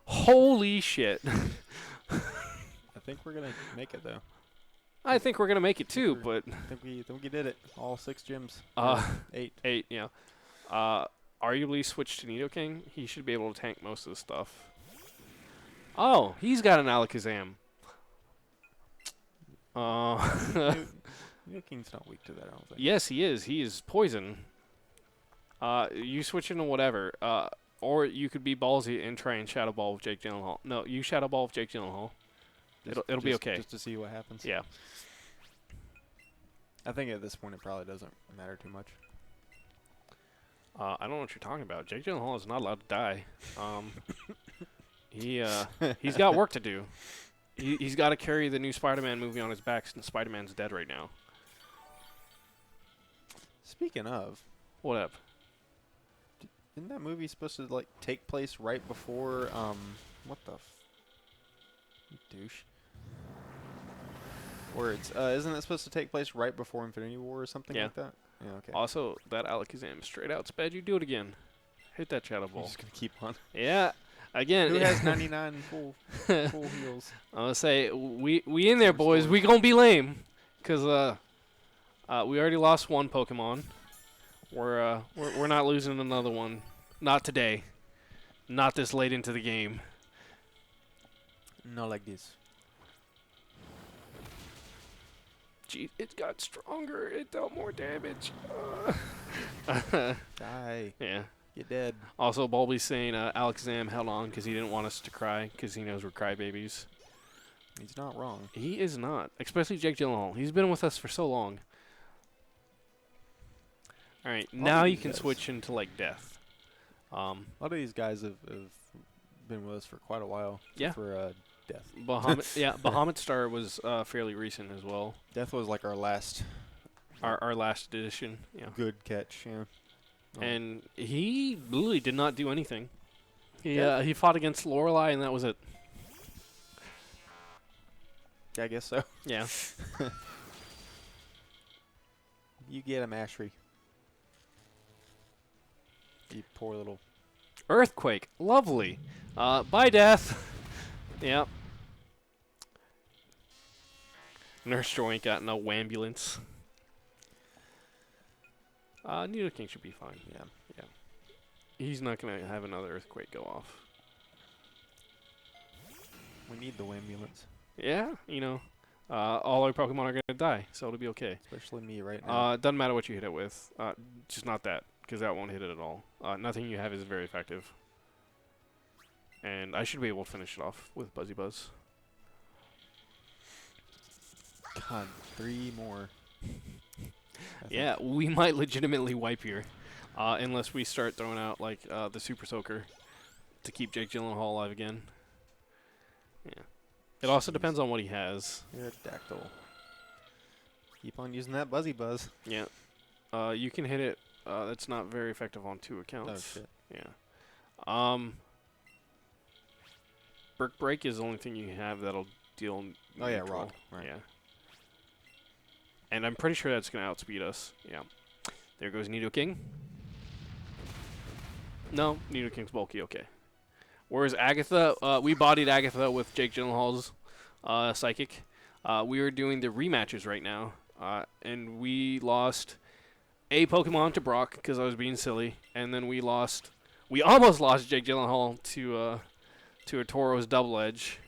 Holy shit. I think we're gonna make it though. I think we're gonna make it too, but I think we did it. All 6 gyms. 8. 8, yeah. Arguably switch to Nidoking. He should be able to tank most of the stuff. Oh, he's got an Alakazam. Nidoking's not weak to that, I don't think. Yes, he is. He is poison. You switch into whatever. Or you could be ballsy and try and Shadow Ball with Jake Gyllenhaal. No, you Shadow Ball with Jake Gyllenhaal. It'll be okay. Just to see what happens. Yeah. I think at this point it probably doesn't matter too much. I don't know what you're talking about. Jake Gyllenhaal is not allowed to die. He's got work to do. He's got to carry the new Spider-Man movie on his back since Spider-Man's dead right now. Speaking of, What up? isn't that movie supposed to like take place right before what the douche? Words. Isn't it supposed to take place right before Infinity War or something Yeah. like that? Yeah, okay. Also, that Alakazam straight out sped you. Do it again. Hit that Shadow I'm Ball. just gonna keep on. Yeah. Again. Who has 99 full heals? I'm gonna say we in there, boys. We gonna be lame, cause we already lost 1 Pokemon. We're not losing another one. Not today. Not this late into the game. Not like this. Gee, it got stronger. It dealt more damage. Die. Yeah. You're dead. Also, Bulby's saying Alakazam held on because he didn't want us to cry because he knows we're crybabies. He's not wrong. He is not, especially Jake Gyllenhaal. He's been with us for so long. All right, now you can switch into like Death. A lot of these guys have been with us for quite a while. Yeah. For Death. Bahamut Star was fairly recent as well. Death was like our last Our last edition. Yeah. good catch. Yeah. Oh. And he literally did not do anything. Yeah. He fought against Lorelei, and that was it. Yeah, I guess so. Yeah. You get him, Ashry. You poor little. Earthquake. Lovely. Bye, Death. Yep. Nurse Joy ain't got no ambulance. Nidoking should be fine. Yeah. He's not going to have another Earthquake go off. We need the ambulance. Yeah, all our Pokemon are going to die, so it'll be okay. Especially me right now. Doesn't matter what you hit it with. Just not that, because that won't hit it at all. Nothing you have is very effective. And I should be able to finish it off with Buzzy Buzz. God, 3 more. Yeah, we might legitimately wipe here. Unless we start throwing out, like, the Super Soaker to keep Jake Gyllenhaal alive again. Yeah. It also depends on what he has. You're a Daktyl. Keep on using that Buzzy Buzz. Yeah. You can hit it. That's not very effective on 2 accounts. Oh, shit. Yeah. Brick Break is the only thing you have that'll deal Oh, yeah, neutral. rock. Right. Yeah. And I'm pretty sure that's going to outspeed us. Yeah. There goes Nidoking. No, Nidoking's bulky. Okay. Whereas Agatha, we bodied Agatha with Jake Gyllenhaal's Psychic. We are doing the rematches right now. And we lost a Pokemon to Brock because I was being silly. And then we almost lost Jake Gyllenhaal to a Tauros Double Edge.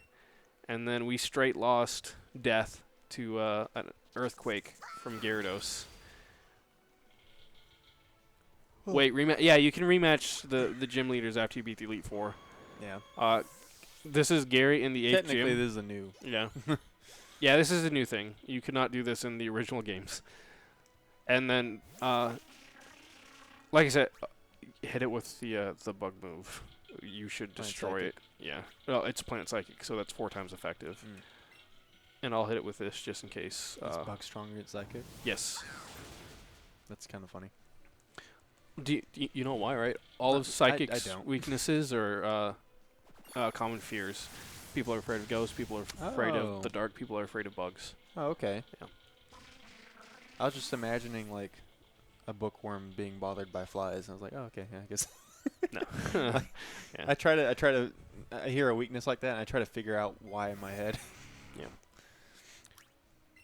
And then we straight lost Death to an Earthquake from Gyarados. Wait, rematch? Yeah, you can rematch the gym leaders after you beat the Elite Four. Yeah. This is Gary in the 8th Technically, gym. this is a new. Yeah. Yeah, this is a new thing. You could not do this in the original games. And then, like I said, hit it with the bug move. You should Plant destroy Psychic. it. Yeah. Well, it's Plant Psychic, so that's 4 times effective. Mm. And I'll hit it with this just in case. Is Bug stronger at Psychic? Yes. That's kind of funny. Do you know why, right? All of I Psychic's don't. weaknesses are common fears. People are afraid of ghosts. People are afraid Oh. of the dark. People are afraid of bugs. Oh, okay. Yeah. I was just imagining like a bookworm being bothered by flies, and I was like, oh, okay, yeah, I guess. No. Yeah. I hear a weakness like that, and I try to figure out why in my head. Yeah.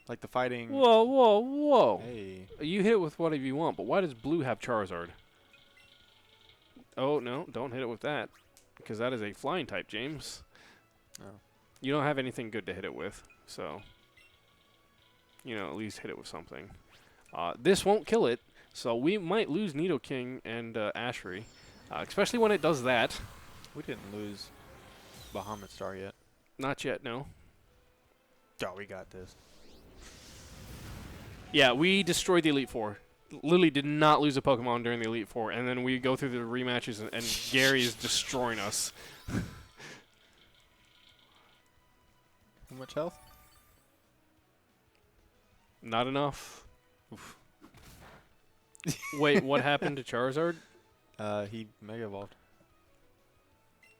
Like the fighting. Whoa, whoa, whoa! Hey. You hit it with whatever you want, but why does blue have Charizard? Oh no! Don't hit it with that, because that is a flying type, James. Oh. You don't have anything good to hit it with, so at least hit it with something. This won't kill it, so we might lose Nidoking and Ashbury, especially when it does that. We didn't lose Bahamut Star yet. Not yet, no. Oh, we got this. Yeah, we destroyed the Elite Four. Lily did not lose a Pokemon during the Elite Four, and then we go through the rematches, and Gary is destroying us. How much health? Not enough. Oof. Wait, what happened to Charizard? He Mega Evolved.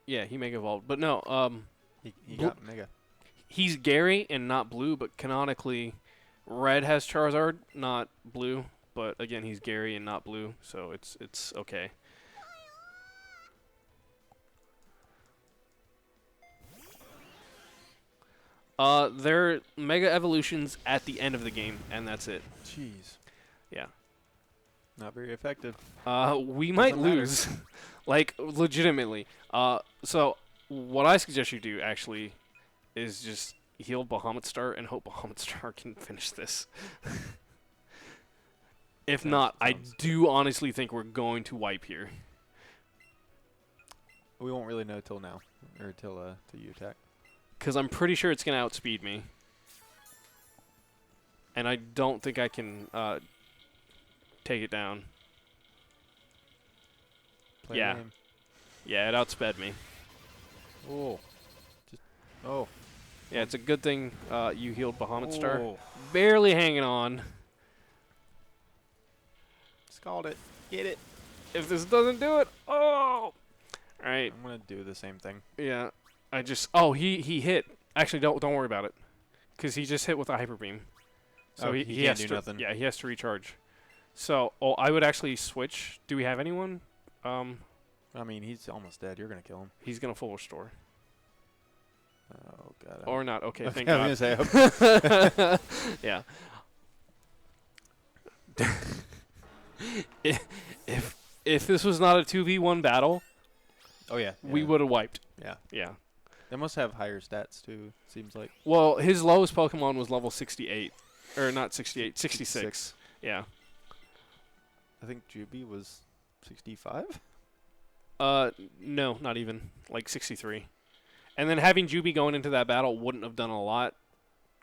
Yeah, he Mega Evolved. But no, He got Mega. he's Gary and not Blue, but canonically, Red has Charizard, not Blue. But again, he's Gary and not Blue, so it's okay. They're Mega Evolutions at the end of the game, and that's it. Jeez. Yeah. Not very effective. We might Doesn't matter. lose, like legitimately. So what I suggest you do actually is just heal Bahamut Star and hope Bahamut Star can finish this. If not, I do honestly think we're going to wipe here. We won't really know till now, or till you attack. Because I'm pretty sure it's going to outspeed me. And I don't think I can take it down. Play Yeah. game. Yeah, it outsped me. Oh. Oh. Yeah, it's a good thing you healed Bahamut Star. Oh. Barely hanging on. Scald it. Get it. If this doesn't do it, oh! Alright, I'm gonna do the same thing. yeah. I just, oh, he hit. Actually, don't worry about it. Because he just hit with a Hyper Beam. So Oh, he he can't has do to, nothing. Yeah, he has to recharge. So, I would actually switch. Do we have anyone? I mean, he's almost dead. You're gonna kill him. He's going to full restore. Oh god. Or not. Okay, Okay, thank I God. was gonna say. Yeah. if this was not a 2v1 battle, Oh yeah. we yeah. would have wiped. Yeah. Yeah. They must have higher stats too. Seems like. Well, his lowest Pokemon was level 68. Or not 68, 66. Yeah. I think Juby was 65. No, not even. Like 63. And then having Juby going into that battle wouldn't have done a lot.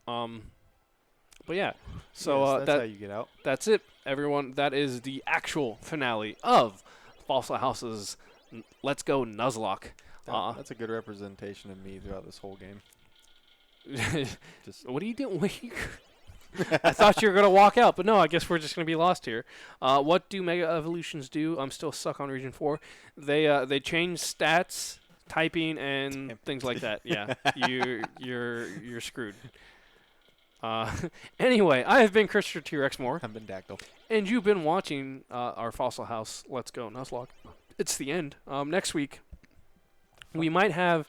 But yeah. So yes, that's how you get out. that's it, everyone. That is the actual finale of Fossil House's Let's Go Nuzlocke. That's a good representation of me throughout this whole game. Just What are you doing? I thought you were going to walk out, but no, I guess we're just going to be lost here. What do Mega Evolutions do? I'm still stuck on Region 4. They change stats, typing, and things like that. Yeah, you're screwed. Anyway, I have been Christopher T-Rex Moore, I've been Daktyl. and you've been watching our Fossil House Let's Go Nuzlocke. It's the end. Next week, we might have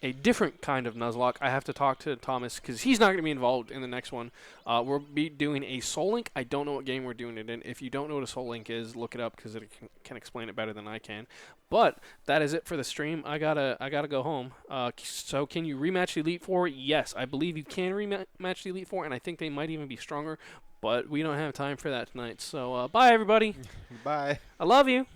a different kind of Nuzlocke. I have to talk to Thomas because he's not going to be involved in the next one. We'll be doing a Soul Link. I don't know what game we're doing it in. If you don't know what a Soul Link is, look it up because it can explain it better than I can. But that is it for the stream. I gotta go home. So can you rematch the Elite Four? Yes, I believe you can rematch the Elite Four, and I think they might even be stronger. But we don't have time for that tonight. So bye, everybody. Bye. I love you.